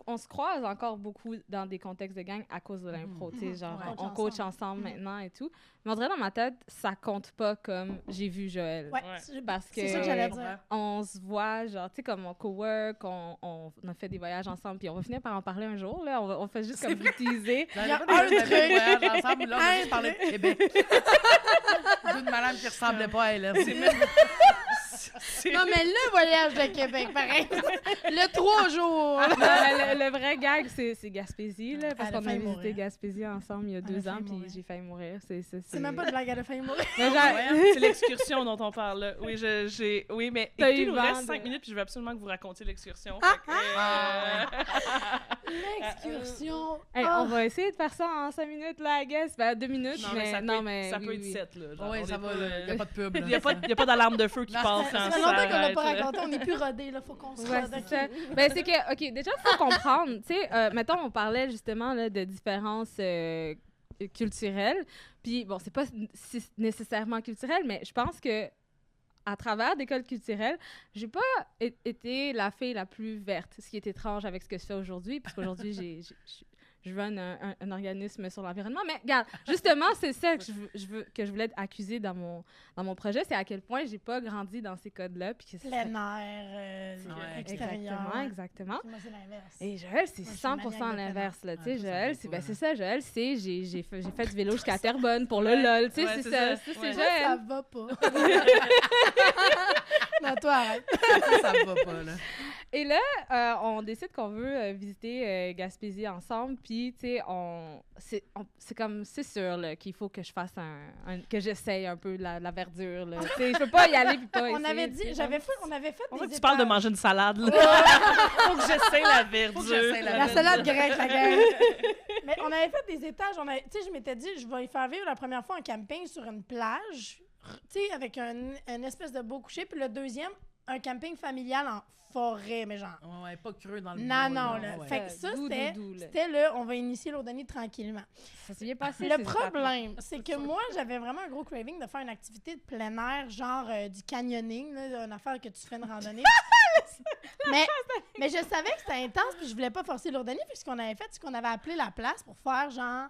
on se croise encore beaucoup dans des contextes de gang à cause de l'impro, tu sais, genre, Ouais. on coach ensemble Mhm. maintenant et tout. Mais on dirait dans ma tête, ça compte pas comme j'ai vu Joël. Ouais, Ouais. Parce que c'est ça que j'allais dire. on se voit, genre, tu sais, comme on co-work, on a fait des voyages ensemble, puis on va finir par en parler un jour, là, on fait juste comme l'utiliser. Vous avez Il y a pas un des truc. voyages ensemble, là, on a Un juste parlé de Québec. D'une madame qui ressemblait pas à Hélène. Non, mais le voyage de Québec, pareil. Le 3 jours. Non, mais le vrai gag, c'est Gaspésie, là, parce Elle a qu'on a failli visité mourir. Gaspésie ensemble il y a Elle a 2 ans, failli puis mourir. j'ai failli mourir. C'est même pas de blague, elle a failli mourir. Mais genre, C'est l'excursion dont on parle, là. Oui, oui, mais T'as écoutez, eu il nous vent reste de- 5 minutes, puis je veux absolument que vous racontiez l'excursion. L'excursion. hey, Ah. on va essayer de faire ça en 5 minutes, là, I guess. Ben, 2 minutes, Non, mais ça peut oui, être oui. 7, là. Genre, Oui, on ça est va, pas, il n'y a pas de pub. Il n'y a pas d'alarme de feu qui Non, passe Ça quand fait ça longtemps qu'on l'a arrête, pas là. raconté, on n'est plus rodé, là, faut qu'on se Ouais, rode. c'est ok? ça. Ben, c'est que, OK, déjà, il faut comprendre, tu sais, mettons, on parlait justement là, de différences culturelles, puis bon, c'est pas nécessairement culturel, mais je pense que à travers d'écoles culturelles, j'ai pas été la fille la plus verte, ce qui est étrange avec ce que je fais aujourd'hui, parce qu'aujourd'hui, je run un organisme sur l'environnement. Mais regarde, justement, c'est ça que je voulais accuser dans mon projet, c'est à quel point j'ai pas grandi dans ces codes-là. Puis que c'est Plein air, Ouais. extérieur. Exactement. Moi, c'est l'inverse. Et Joël, c'est Moi, je suis une 100% maniaque de l'inverse, là. Tu sais, Ouais, ça, Joël, ça c'est va pas, c'est ça, Joël, c'est j'ai fait du vélo jusqu'à Terrebonne pour le Ouais. LOL. Tu sais, Ouais, c'est c'est ça. ça. C'est Ouais. Moi, ça Joël. va pas. Non, toi, arrête. Ça va pas, là. Et là, on décide qu'on veut visiter Gaspésie ensemble, puis tu sais, c'est comme, c'est sûr là, qu'il faut que je fasse que j'essaye un peu la verdure, là. Tu sais, je peux pas y aller puis pas On essayer, avait tu dit, sais. on avait fait On des dirait que tu parles de étages. manger une salade, là. Faut que j'essaie la verdure. Faut que j'essaie la La verdure. salade grecque, la gueule. Mais on avait fait des étages. Tu sais, je m'étais dit, je vais y faire vivre la première fois un camping sur une plage, tu sais, avec une espèce de beau coucher. Puis le deuxième, un camping familial en forêt, mais genre. Ouais, pas creux dans le Non, bois, non, là. là. Ouais. Fait que ça, Doux, c'était doux, là. là, on va initier l'Odenis tranquillement. Ça s'est bien passé. Le ces problème, c'est que moi, j'avais vraiment un gros craving de faire une activité de plein air, genre du canyoning, là, une affaire que tu fais une randonnée. mais je savais que c'était intense, puis je voulais pas forcer l'Odenis, puis ce qu'on avait fait, c'est qu'on avait appelé la place pour faire genre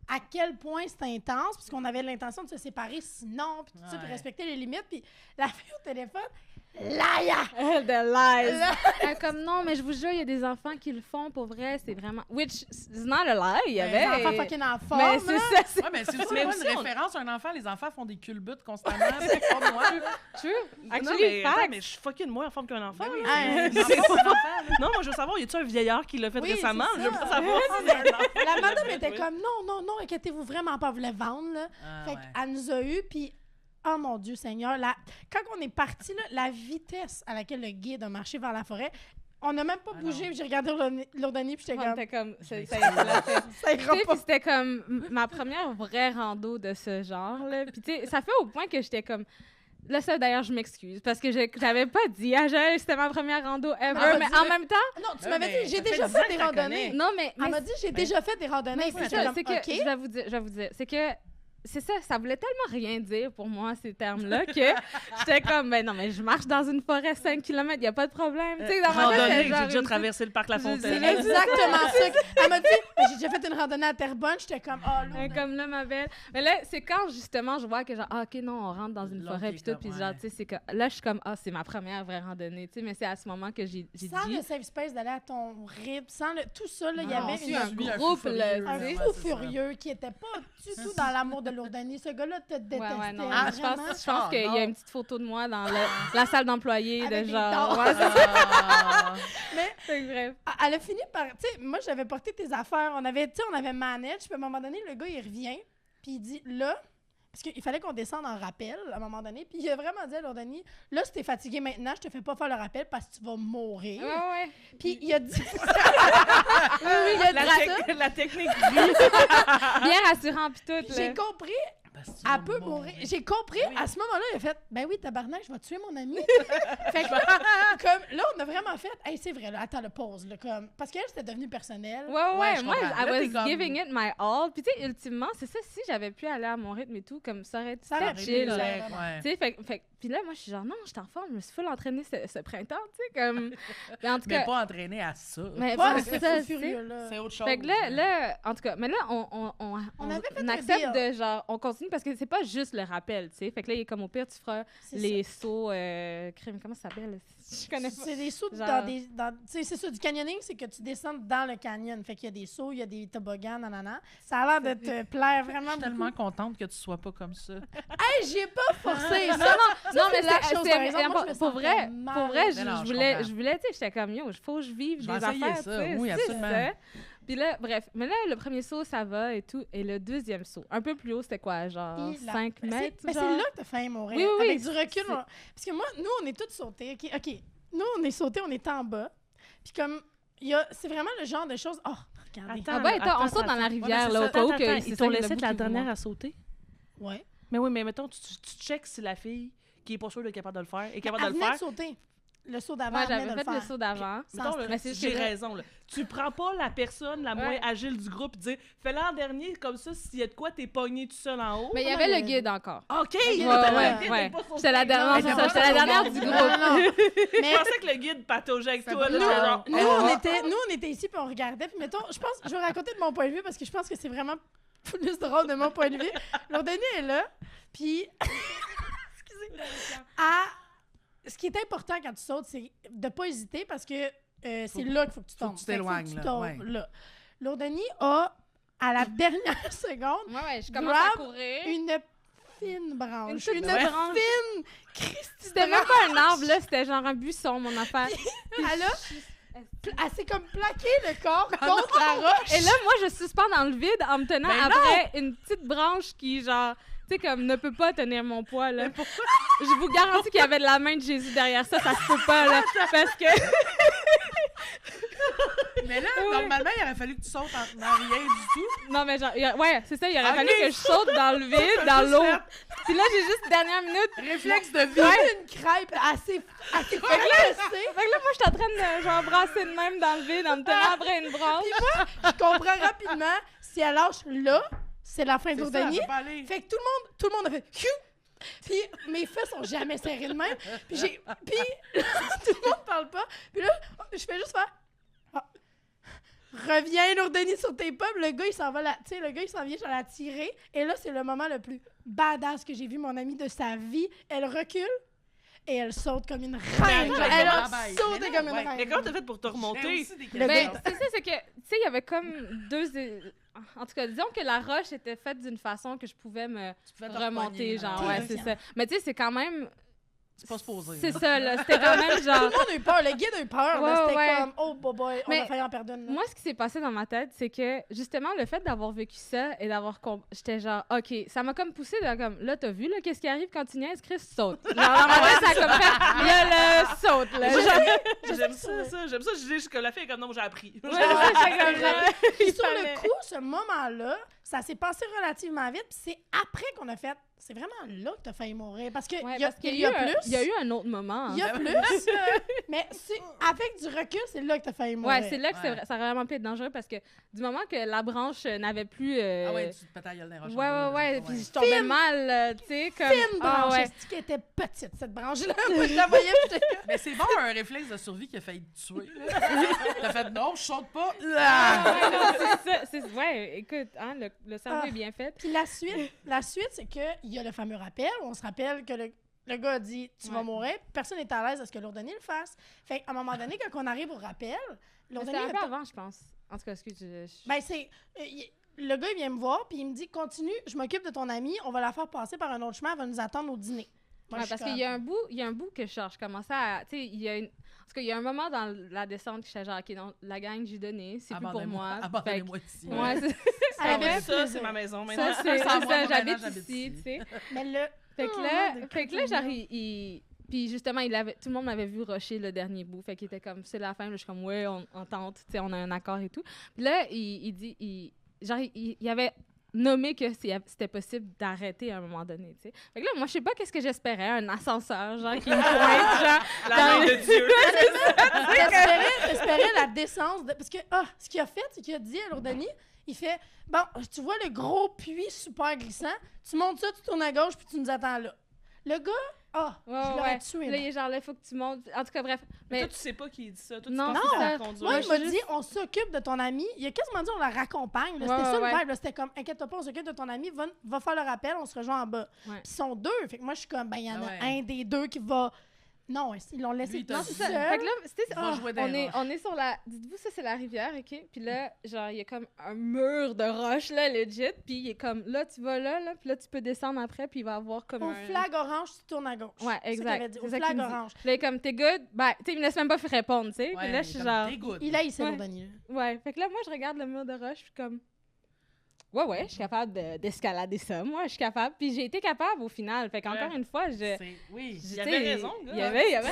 à quel point c'était intense, puisqu'on avait l'intention de se séparer sinon, puis tout ça, puis Ouais. respecter les limites. Puis la fille au téléphone, Liar! The lies. Comme non, mais je vous jure, il y a des enfants qui le font pour vrai, c'est vraiment. Which is not a lie, il y avait. Les enfants fucking en forme. Mais c'est ça, c'est Ouais, mais c'est aussi Mais pas aussi, une on- référence à un enfant. Les enfants font des culbutes constamment. C'est pas moi. true. Non, Actually, mais, attends, facts. mais je suis fucking moins en forme qu'un enfant. Oui, Hey, c'est un enfant, là. Non, moi, je veux savoir, y a-tu un vieillard qui l'a fait Oui, récemment? c'est Je veux ça. pas savoir. La madame était comme non, inquiétez-vous vraiment pas, elle voulait vendre. Là. Ah, Fait ouais. qu'elle nous a eu, puis oh mon Dieu Seigneur, quand on est parti, la vitesse à laquelle le guide a marché vers la forêt, on n'a même pas Ah bougé, non. puis j'ai regardé Lourdani, puis j'étais On comme, était comme. Je vais Ça ça ira Puis pas. c'était comme ma première vraie rando de ce genre là. Puis tu sais, ça fait au point que j'étais comme là ça d'ailleurs je m'excuse parce que j'avais pas dit à Joël c'était ma première rando ever, Ah, mais vas-y. en même temps Non, tu Ouais, m'avais mais dit, j'ai ça fait déjà 10 ans fait que des je la randonnées. connais. non mais Elle m'a dit, j'ai déjà fait des randonnées. mais Puis c'est j'étais ça, comme, c'est que OK. je vais vous dire c'est que c'est ça voulait tellement rien dire pour moi, ces termes-là, que j'étais comme, ben non, mais je marche dans une forêt 5 km, il n'y a pas de problème. Tu sais, dans ma tête, Randonnée, c'était j'ai genre déjà une traversé le parc La Je C'est Fontaine. sais. exactement ça. Elle m'a dit, ben, j'ai déjà fait une randonnée à Terrebonne. J'étais comme, oh, petite- là. comme là, ma belle. Mais là, c'est quand, justement, je vois que, genre, ah, OK, non, on rentre dans une L'autre forêt, est puis tout, comme, puis ouais. genre, tu sais, c'est que, là, je suis comme, ah, c'est ma première vraie randonnée, tu sais, mais c'est à ce moment que j'ai Sans dit, le safe space d'aller à ton rythme, sans tout ça, là, il y Non, avait si, une- un groupe, fou là, furieux, un ouais, fou c'est ça. furieux qui était pas du tout dans l'amour de Lourdani. Ce gars-là te détestait. ouais, non, Ah, je vraiment. pense Ah, qu'il y a non. une petite photo de moi dans la salle d'employés, Avec de des genre, dards. ouais, Ah. c'est bref. Elle a fini par. Tu sais, moi, j'avais porté tes affaires. On avait manage. Puis à un moment donné, le gars, il revient. Puis il dit, là. Parce qu'il fallait qu'on descende en rappel à un moment donné. Puis il a vraiment dit à Lourdani, là, si t'es fatigué maintenant, je te fais pas faire le rappel parce que tu vas mourir. Ouais, ouais. Puis il a dit. Oui, il y a ça. La technique. Bien rassurant, puis tout, là. J'ai compris, Parce que tu elle vas peut mourir. J'ai compris, Oui. à ce moment-là, il a fait, ben oui, tabarnak, je vais tuer mon ami. Fait que, comme, là, on a vraiment fait, hey, c'est vrai, là, attends, le pause, là, comme, parce qu'elle, c'était devenu personnel. Ouais, Ouais, je moi, comprends. I Là, t'es was comme- giving it my all. Puis, tu sais, ultimement, c'est ça, si j'avais pu aller à mon rythme et tout, comme ça aurait été Ça aurait très été chill. là. là. Ouais. Tu sais, puis là, moi, je suis genre, non, je suis en forme, je me suis full entraînée ce printemps, tu sais, comme. Mais en tout Mais cas. pas entraîné à ça. Mais Ouais, c'est c'est ça, fou tu sais. furieux, là. C'est autre chose. Fait que là, en tout cas, mais là, On avait fait un accepte deal. de genre, on continue parce que c'est pas juste le rappel, tu sais. Fait que là, il est comme au pire, tu feras C'est les sauts, crème, comment ça s'appelle? Je connais pas. C'est des sauts Genre- dans des. Tu sais, c'est ça, du canyoning, c'est que tu descends dans le canyon. Fait qu'il y a des sauts, il y a des toboggans, nanana. Ça a l'air de te plaire vraiment Je suis beaucoup. tellement contente que tu sois pas comme ça. Hey, j'ai pas forcé ça. Non, mais c'est la c'est chose, par exemple. Moi, je me pour sentais vrai, mal. pour vrai, Mais non, je je voulais, comprends. tu sais, j'étais comme yo, il faut que je vive Je des vais essayer affaires, ça, tu sais, oui, c'est absolument. ça. Puis là, bref, mais là, le premier saut, ça va et tout, et le deuxième saut, un peu plus haut, c'était quoi, genre Puis la- 5 mètres, Mais c'est genre? là que t'as failli mourir. Oui, oui, Avec du recul. c'est- Parce que moi, nous, on est tous sautés. OK. Nous, on est sautés, on est en bas. Puis comme, c'est vraiment le genre de choses. Oh, regardez. Attends, Ah ben, attends, on attends, saute dans la attends. rivière, Ouais, là, mais au cas où Attends, que attends, c'est ils ça, t'ont le laissé bout de la qui vous dernière manque. à sauter? Ouais. Mais oui, mais mettons, tu checkes si la fille qui est pas sûre d'être capable de le faire est capable Elle de le venait faire. de sauter. Le saut d'avant, Moi, elle venait j'avais de fait le le faire. saut d'avant. Mettons, là, Mais c'est j'ai juste que là- raison. Là. Tu prends pas la personne la moins agile du groupe et dire fais-le en dernier, comme ça, s'il y a de quoi, t'es pogné tout seul en haut. Mais il y non, avait il y le guide encore. OK! guide, Ouais, était ouais, là. ouais. Pas sauté. J'étais la dernière, Elle c'est était ça, pas j'étais la sur le dernière bord du du groupe. Non, non. Mais Je pensais que le guide pataugeait avec C'est toi. pas Là, grave. j'étais genre, nous, on était ici puis on regardait. Puis mettons, je vais raconter de mon point de vue parce que je pense que c'est vraiment plus drôle de mon point de vue. Lourdani est là. Puis, ce qui est important quand tu sautes, c'est de pas hésiter parce que c'est là qu'il faut que tu faut tombes. que tu Fait qu'il t'éloignes, tu là, tombes ouais. là. Lourdani a, à la dernière seconde, Ouais, je commence Grab à courir. une fine branche. Une petite Une branche. fine Christy C'était même pas un arbre, là, c'était genre un buisson, mon affaire. Elle s'est comme plaqué le corps contre la roche. Et là, moi, je suspends dans le vide en me tenant Ben après une petite branche qui, genre, tu sais, comme ne peut pas tenir mon poids, là. Je vous garantis qu'il y avait de la main de Jésus derrière ça, ça se peut pas, là. Parce que. Mais là, Oui. normalement, il aurait fallu que tu sautes dans rien du tout. Non, mais genre, ouais, c'est ça, il aurait Ok. fallu que je saute dans le vide, dans Juste l'eau. fait Puis là, j'ai juste, dernière minute. Réflexe de vie. Ouais. Une crêpe assez Fait que là, moi, je suis en train de, genre, brasser de même dans le vide en me tenant après une branche. Je comprends rapidement, si elle lâche là, c'est la fin de C'est ça, Lourdani. elle peut pas aller. Fait que tout le monde a fait Hiu! Puis mes fesses sont jamais serrées de même. Puis tout le monde parle pas. Puis là, je fais juste faire Ah. Reviens Lourdani sur tes pommes. Le gars, il s'en va là. Tu sais, le gars, il s'en vient, je vais la tirer. Et là, c'est le moment le plus badass que j'ai vu mon amie de sa vie. Elle recule. et elle saute comme une Mais reine. attends, Elle a mais sauté non, comme une ouais. reine. Mais comment t'as fait pour te J'ai remonter? aussi des Le Ben, questions. c'est ça, c'est que, tu sais, il y avait comme en tout cas, disons que la roche était faite d'une façon que je pouvais me Tu pouvais te remonter, repogner, genre, là. ouais, c'est ça. Mais tu sais, c'est quand même... C'est pas supposé. C'est là. ça, là, c'était quand même Tout genre... le monde a eu peur. Le guide a eu peur. là. Ouais, C'était ouais. comme, oh, boy, on Mais a failli en perdre une. là. Moi, ce qui s'est passé dans ma tête, c'est que, justement, le fait d'avoir vécu ça et d'avoir... J'étais genre, OK, ça m'a comme poussé de comme, là, t'as vu, là, qu'est-ce qui arrive quand tu niaises, Chris, saute. Genre, dans ma tête, ça a comme fait, là, saute, là. J'aime ça. J'aime ça. Je dis que la fille est comme non, j'ai appris. Ouais, j'étais comme là. Puis il sur fallait. le coup, ce moment-là, ça s'est passé relativement vite. Puis c'est après qu'on a fait, c'est vraiment là que t'as failli mourir. Parce qu'il Ouais, y a, parce qu'il il y a plus. Il y a eu un autre moment. Il y a hein. plus. Mais avec du recul, c'est là que t'as failli mourir. Ouais, c'est là que Ouais. ça aurait vraiment pu être dangereux parce que du moment que la branche n'avait plus. Ah ouais, tu te pétais la gueule dans les roches. Ouais. Puis je tombais mal, tu sais, comme. Fine Ah, branche. ouais. Est-ce qu'elle était petite, cette branche-là? Moi, je la voyais, puis j'étais comme, Mais c'est bon, un réflexe de survie qui a failli te tuer. là. T'as fait non, je saute pas. Ah, Ah! ouais, non, c'est ça. Ouais, écoute, hein, le cerveau Ah. est bien fait. Puis la suite, c'est qu'il y a le fameux rappel où on se rappelle que le gars a dit « Tu vas Ouais. mourir », personne n'est à l'aise à ce que Lourdoni le fasse. Fait qu'à un moment donné, quand on arrive au rappel, Mais Lourdoni... c'était un peu a- avant, je pense. En tout cas, excuse. Ben, c'est... le gars, il vient me voir, puis il me dit « Continue, je m'occupe de ton amie, on va la faire passer par un autre chemin, elle va nous attendre au dîner. » Moi, Ouais, je parce suis qu'il y a un bout que je commençais à. Tu sais, il y a une. En tout cas, il y a un moment dans la descente que j'étais genre, OK, non, la gang, j'ai donné, c'est plus pour moi. Abandonnez-moi ici. Ben, Ouais, c'est Elle avait vrai. plus Ça, plaisir. c'est ma maison ça, maintenant. c'est Sans moi, ça, moi, j'habite maintenant, j'habite ici, ici. tu sais. Mais le... Fait Oh, que là, genre, puis justement, tout le monde m'avait vu rusher le dernier bout. Fait qu'il était comme, c'est la fin. Là, je suis comme, ouais, on tente, tu sais, on a un accord et tout. Puis là, il avait nommé que c'était possible d'arrêter à un moment donné, tu sais. Fait que là, moi, je sais pas qu'est-ce que j'espérais, un ascenseur, genre, qui me pointe, genre. La dans main le- de Dieu. T'espérais la descente. Parce que, ce qu'il a fait, c'est qu'il a dit à Lourdoni, il fait « Bon, tu vois le gros puits super glissant, tu montes ça, tu tournes à gauche, puis tu nous attends là. » Le gars, je l'aurais tué. Là, là. il est genre, là, il faut que tu montes. En tout cas, bref. Mais Mais toi, tu sais pas qui dit ça. Toi, tu Non, penses que non. c'est la conduite. Moi, il je m'a suis dit « On s'occupe de ton ami. » Il a quasiment dit « On la raccompagne. » C'était Ouais, ça ouais, le vibe. là. C'était comme « Inquiète-toi pas, on s'occupe de ton ami. Va faire le rappel, on se rejoint en bas. Ouais. Puis ils sont deux. Fait que moi, je suis comme « Ben, il y en a Ouais. un des deux qui va... » Non, ils l'ont laissé Lui, il t'a tout dit. c'est ça. seul. Fait que là, c'était Va jouer dans les roches. on est sur la. Dites-vous, ça, c'est la rivière, OK? Puis là, genre, il y a comme un mur de roches, là, legit. Puis il est comme, là, tu vas là, puis là, tu peux descendre après, puis il va avoir comme Au un. flag orange, tu tournes à gauche. Ouais, C'est ça qu'il exact. avait dit. Au C'est ça flag qu'il me dit. orange. Puis là, il est comme, t'es good? Ben, tu sais, il me laisse même pas répondre, tu sais. Ouais, Puis là, je suis comme, genre. t'es good. Il a hissé Ouais. Lourdoni. Ouais. Fait que là, moi, je regarde le mur de roche, puis comme. Ouais, je suis capable d'escalader ça. Moi, je suis capable. Puis j'ai été capable au final. Fait qu'encore Ouais. une fois, Oui, Il avait raison, le gars. Il y avait raison.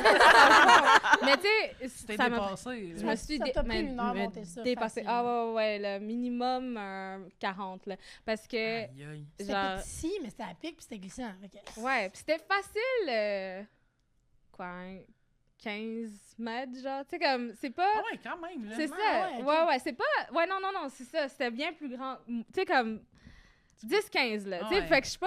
Mais tu sais, c'était ça m'a dépassé. Je me suis Ça t'a pris mais- une heure mais monter ça, dépassé. facile. Ah ouais, le minimum 40 là, parce que Aïe, aïe. C'était genre petit, mais c'était à pic puis c'était glissant. Fait que- ouais, puis c'était facile quoi 15 mètres genre, tu sais comme c'est pas Ah ouais, quand même. Là. c'est ouais, ça. ok. Ouais, c'est pas ouais non, c'est ça, c'était bien plus grand. Tu sais comme 10-15 là, tu sais, Ouais. fait que je suis pas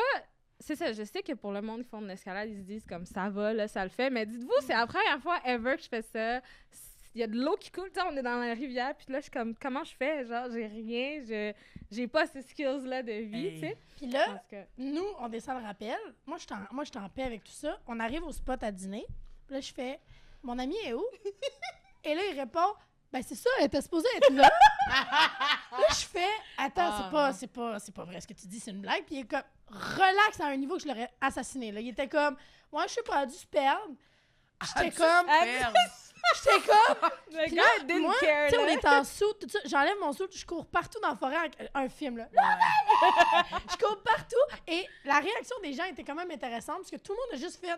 c'est ça, je sais que pour le monde qui font de l'escalade, ils se disent comme ça va, là, ça le fait. Mais dites-vous, c'est la première fois ever que je fais ça. Il y a de l'eau qui coule, tu sais, on est dans la rivière, puis là, je suis comme, comment je fais? Genre, j'ai rien, j'ai pas ces skills-là de vie, Hey. tu sais. Puis là, Parce que... nous, on descend le rappel. Moi, je suis en paix avec tout ça. On arrive au spot à dîner. Puis là, je fais, mon ami est où? Et là, il répond, ben c'est ça, elle était supposée être là. Là, je fais, attends, Ah, c'est pas vrai ce que tu dis, c'est une blague. Puis il est comme, relax à un niveau que je l'aurais assassiné. Là. Il était comme, ouais, je sais pas, elle a dû se perdre. J'étais comme, j'étais comme, Le Puis gars, là, didn't moi, care, tu sais, on là. est en sous, tout ça. J'enlève mon sou, je cours partout dans la forêt avec un film, là. Je cours partout. Et la réaction des gens était quand même intéressante parce que tout le monde a juste fait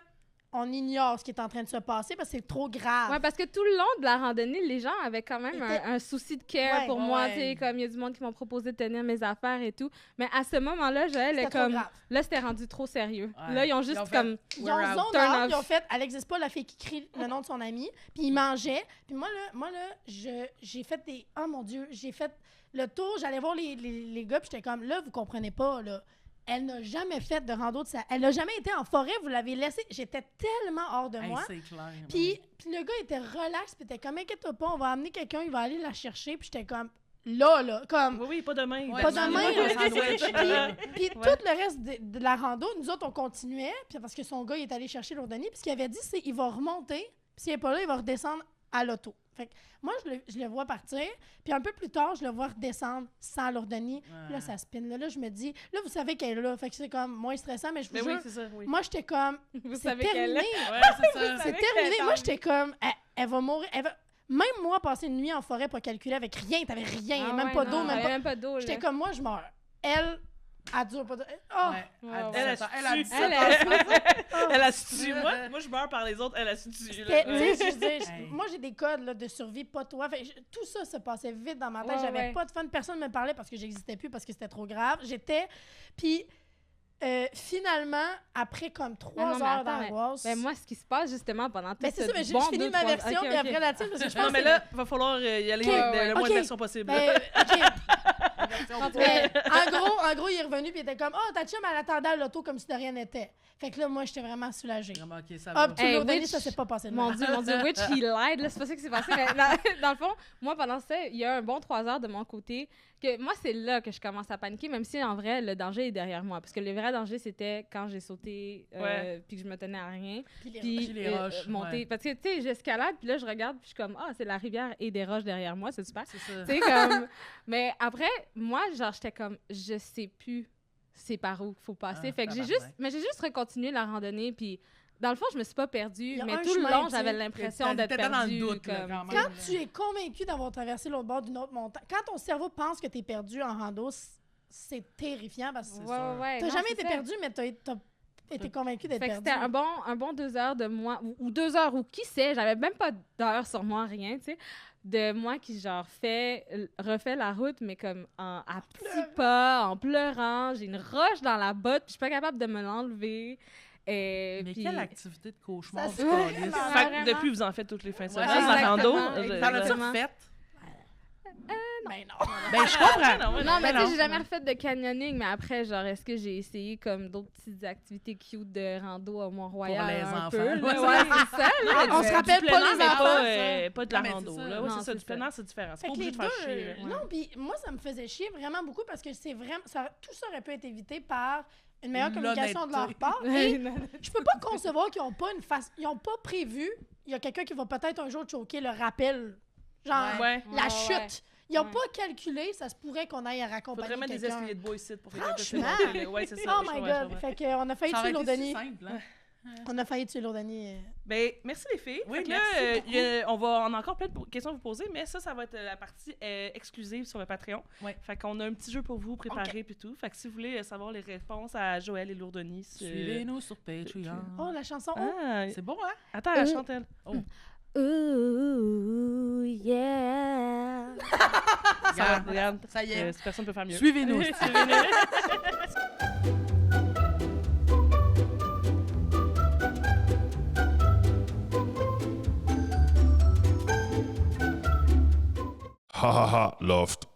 on ignore ce qui est en train de se passer parce que c'est trop grave. Ouais, parce que tout le long de la randonnée, les gens avaient quand même un souci de care Ouais, pour moi, ouais. tu sais, comme il y a du monde qui m'ont proposé de tenir mes affaires et tout. Mais à ce moment-là, Joël C'était est trop comme, grave. là, c'était rendu trop sérieux. Ouais. Là, ils ont juste Ils ont fait- comme, Ils ont We're out. zone Turn out, off. ils ont fait elle existe pas la fille qui crie le nom de son ami, puis ils mangeaient. Puis moi là, j'ai fait des oh mon dieu, j'ai fait le tour, j'allais voir les gars, puis j'étais comme là vous comprenez pas là. Elle n'a jamais fait de rando de ça. Elle n'a jamais été en forêt, vous l'avez laissé. J'étais tellement hors de Hey, moi. c'est clair. Puis le gars était relax, puis était comme inquiète-toi pas, on va amener quelqu'un, il va aller la chercher. Puis j'étais comme là, comme... Oui, pas demain. Ouais, Pas dans demain, les un sandwich. Puis tout le reste de la rando, nous autres, on continuait, puis parce que son gars, il est allé chercher Lourdoni, puis ce qu'il avait dit, c'est qu'il va remonter, puis s'il n'est pas là, il va redescendre à l'auto. Fait que moi, je le vois partir, puis un peu plus tard, je le vois redescendre sans Lourdoni. Puis là, ça spin. Là, je me dis, là, vous savez qu'elle est là, fait que c'est comme moins stressant, mais je vous Mais jure, oui, c'est ça, oui. moi, j'étais comme, Vous c'est savez qu'elle terminé. est. Ouais, c'est ça. C'est terminé. Moi, j'étais comme, elle va mourir. Même moi, passer une nuit en forêt pour calculer avec rien, t'avais rien, Ah même ouais, pas non, d'eau, t'avais même pas... même pas d'eau. là. J'étais comme, moi, je meurs. Elle dure pas de... Oh! Ouais, Ouais, à ouais. 17 ans. Elle a Elle 17 Elle ans. Elle a su tué. Moi, je meurs par les autres, elle a su tuer. Tu sais, je veux dire, Hey. moi, j'ai des codes là, de survie, pas toi. Fait, tout ça se passait vite dans ma tête. Ouais, J'avais ouais. pas de fun. Personne ne me parlait parce que j'existais plus, parce que c'était trop grave. Puis, finalement, après comme 3 non, mais heures attends, d'angoisse... Ben, moi, ce qui se passe justement pendant tout Ben, c'est ce ça, mais je bon finis ma 2-3 version, ok, puis ok. après la tienne, parce que je pense Non, mais que là, va falloir y aller Ok, avec le moins ok. de versions possible. Ben, OK. Version Mais, en gros, il est revenu puis il était comme « Oh, ta chum, elle attendait à l'auto comme si de rien n'était. » Fait que là, moi, j'étais vraiment soulagée. Vraiment, ok, ça va. Hop, tout Hey, Lourdoni, Witch, ça s'est pas passé de Mon même. Dieu, Witch, il l'aide, là, c'est pas ça qui s'est passé. Mais dans le fond, moi, pendant ça, il y a un bon 3 heures de mon côté. Que moi, c'est là que je commence à paniquer, même si en vrai, le danger est derrière moi. Parce que le vrai danger, c'était quand j'ai sauté Ouais. Ah, puis que je me tenais à rien. Puis les- Puis les roches, monter. ouais. Parce que, tu sais, j'escalade, puis là, je regarde, puis je suis comme, ah, c'est la rivière et des roches derrière moi, c'est super. C'est ça. Tu sais, comme. Mais après, moi, genre, j'étais comme, je sais plus c'est par où qu'il faut passer. Ah, fait que j'ai tabarnak. juste recontinué la randonnée, puis dans le fond, je me suis pas perdue, y a mais un tout le chemin, long, tu sais. j'avais l'impression d'être T'étais dans le perdue. doute, là, comme- quand même. Quand tu es convaincu d'avoir traversé l'autre bord d'une autre montagne, quand ton cerveau pense que tu es perdu en rando, c'est terrifiant parce que C'est ouais, sûr. ouais, t'as non, jamais c'est été ça. perdu, mais t'as été convaincu d'être Fait que perdu. c'était un bon 2 heures de moi, ou 2 heures, ou qui sait, j'avais même pas d'heure sur moi, rien, tu sais, de moi qui, genre, refait la route, mais comme à petits pas, en pleurant, j'ai une roche dans la botte, puis je suis pas capable de me l'enlever. Mais Puis- quelle activité de cauchemar, Ça, du c'est- câlisse. Ah, Fait que vraiment. depuis, vous en faites toutes les fins de Ouais, semaine, la rando. exactement. T'en as-tu Exactement. refait? Ben non. Ben, je comprends. Non, mais tu sais, non. j'ai jamais refait de canyoning, mais après, genre, est-ce que j'ai essayé comme d'autres petites activités cute de rando à Mont-Royal Pour les un enfants. peu? là? Ouais, Ouais, c'est ça, là. On se mais- rappelle Du pas plein air, les mais enfants. pas de la Non, mais rando. c'est ça. Là. Ouais, Non, c'est ça, c'est du plein air, c'est différent. C'est Fait pas que obligé les de faire chier. deux, non, puis moi, ça me faisait chier vraiment beaucoup parce que c'est vraiment, tout ça aurait pu être évité par une meilleure communication de leur L'honnêteté. part. Et je peux pas concevoir qu'ils ont pas ils ont pas prévu, il y a quelqu'un qui va peut-être un jour choquer le rappel, genre Ouais. la Ouais, chute. ouais. Ils ont Ouais. pas calculé, ça se pourrait qu'on aille à raccompagner Faudrait mettre des quelqu'un. escaliers de bois ici pour faire Franchement. Ouais, c'est ça. Oh je my comprends, je god, comprends. fait qu'on a failli Ça tuer aurait été si Lourdoni. simple, hein? On a failli tuer Lourdoni. Ben, merci les filles. Oui, Fait que là, merci on a encore plein de questions à vous poser, mais ça va être la partie exclusive sur le Patreon. Ouais. Fait qu'on a un petit jeu pour vous préparé puis tout. Fait que si vous voulez savoir les réponses à Joël et Lourdoni, Suivez-nous sur Patreon. Oh, la chanson. Ah, C'est bon, hein? attends, chante elle. Ooh, yeah. Regarde, Ça y est. personne ne peut faire mieux. Suivez-nous. Ha ha ha, Loft.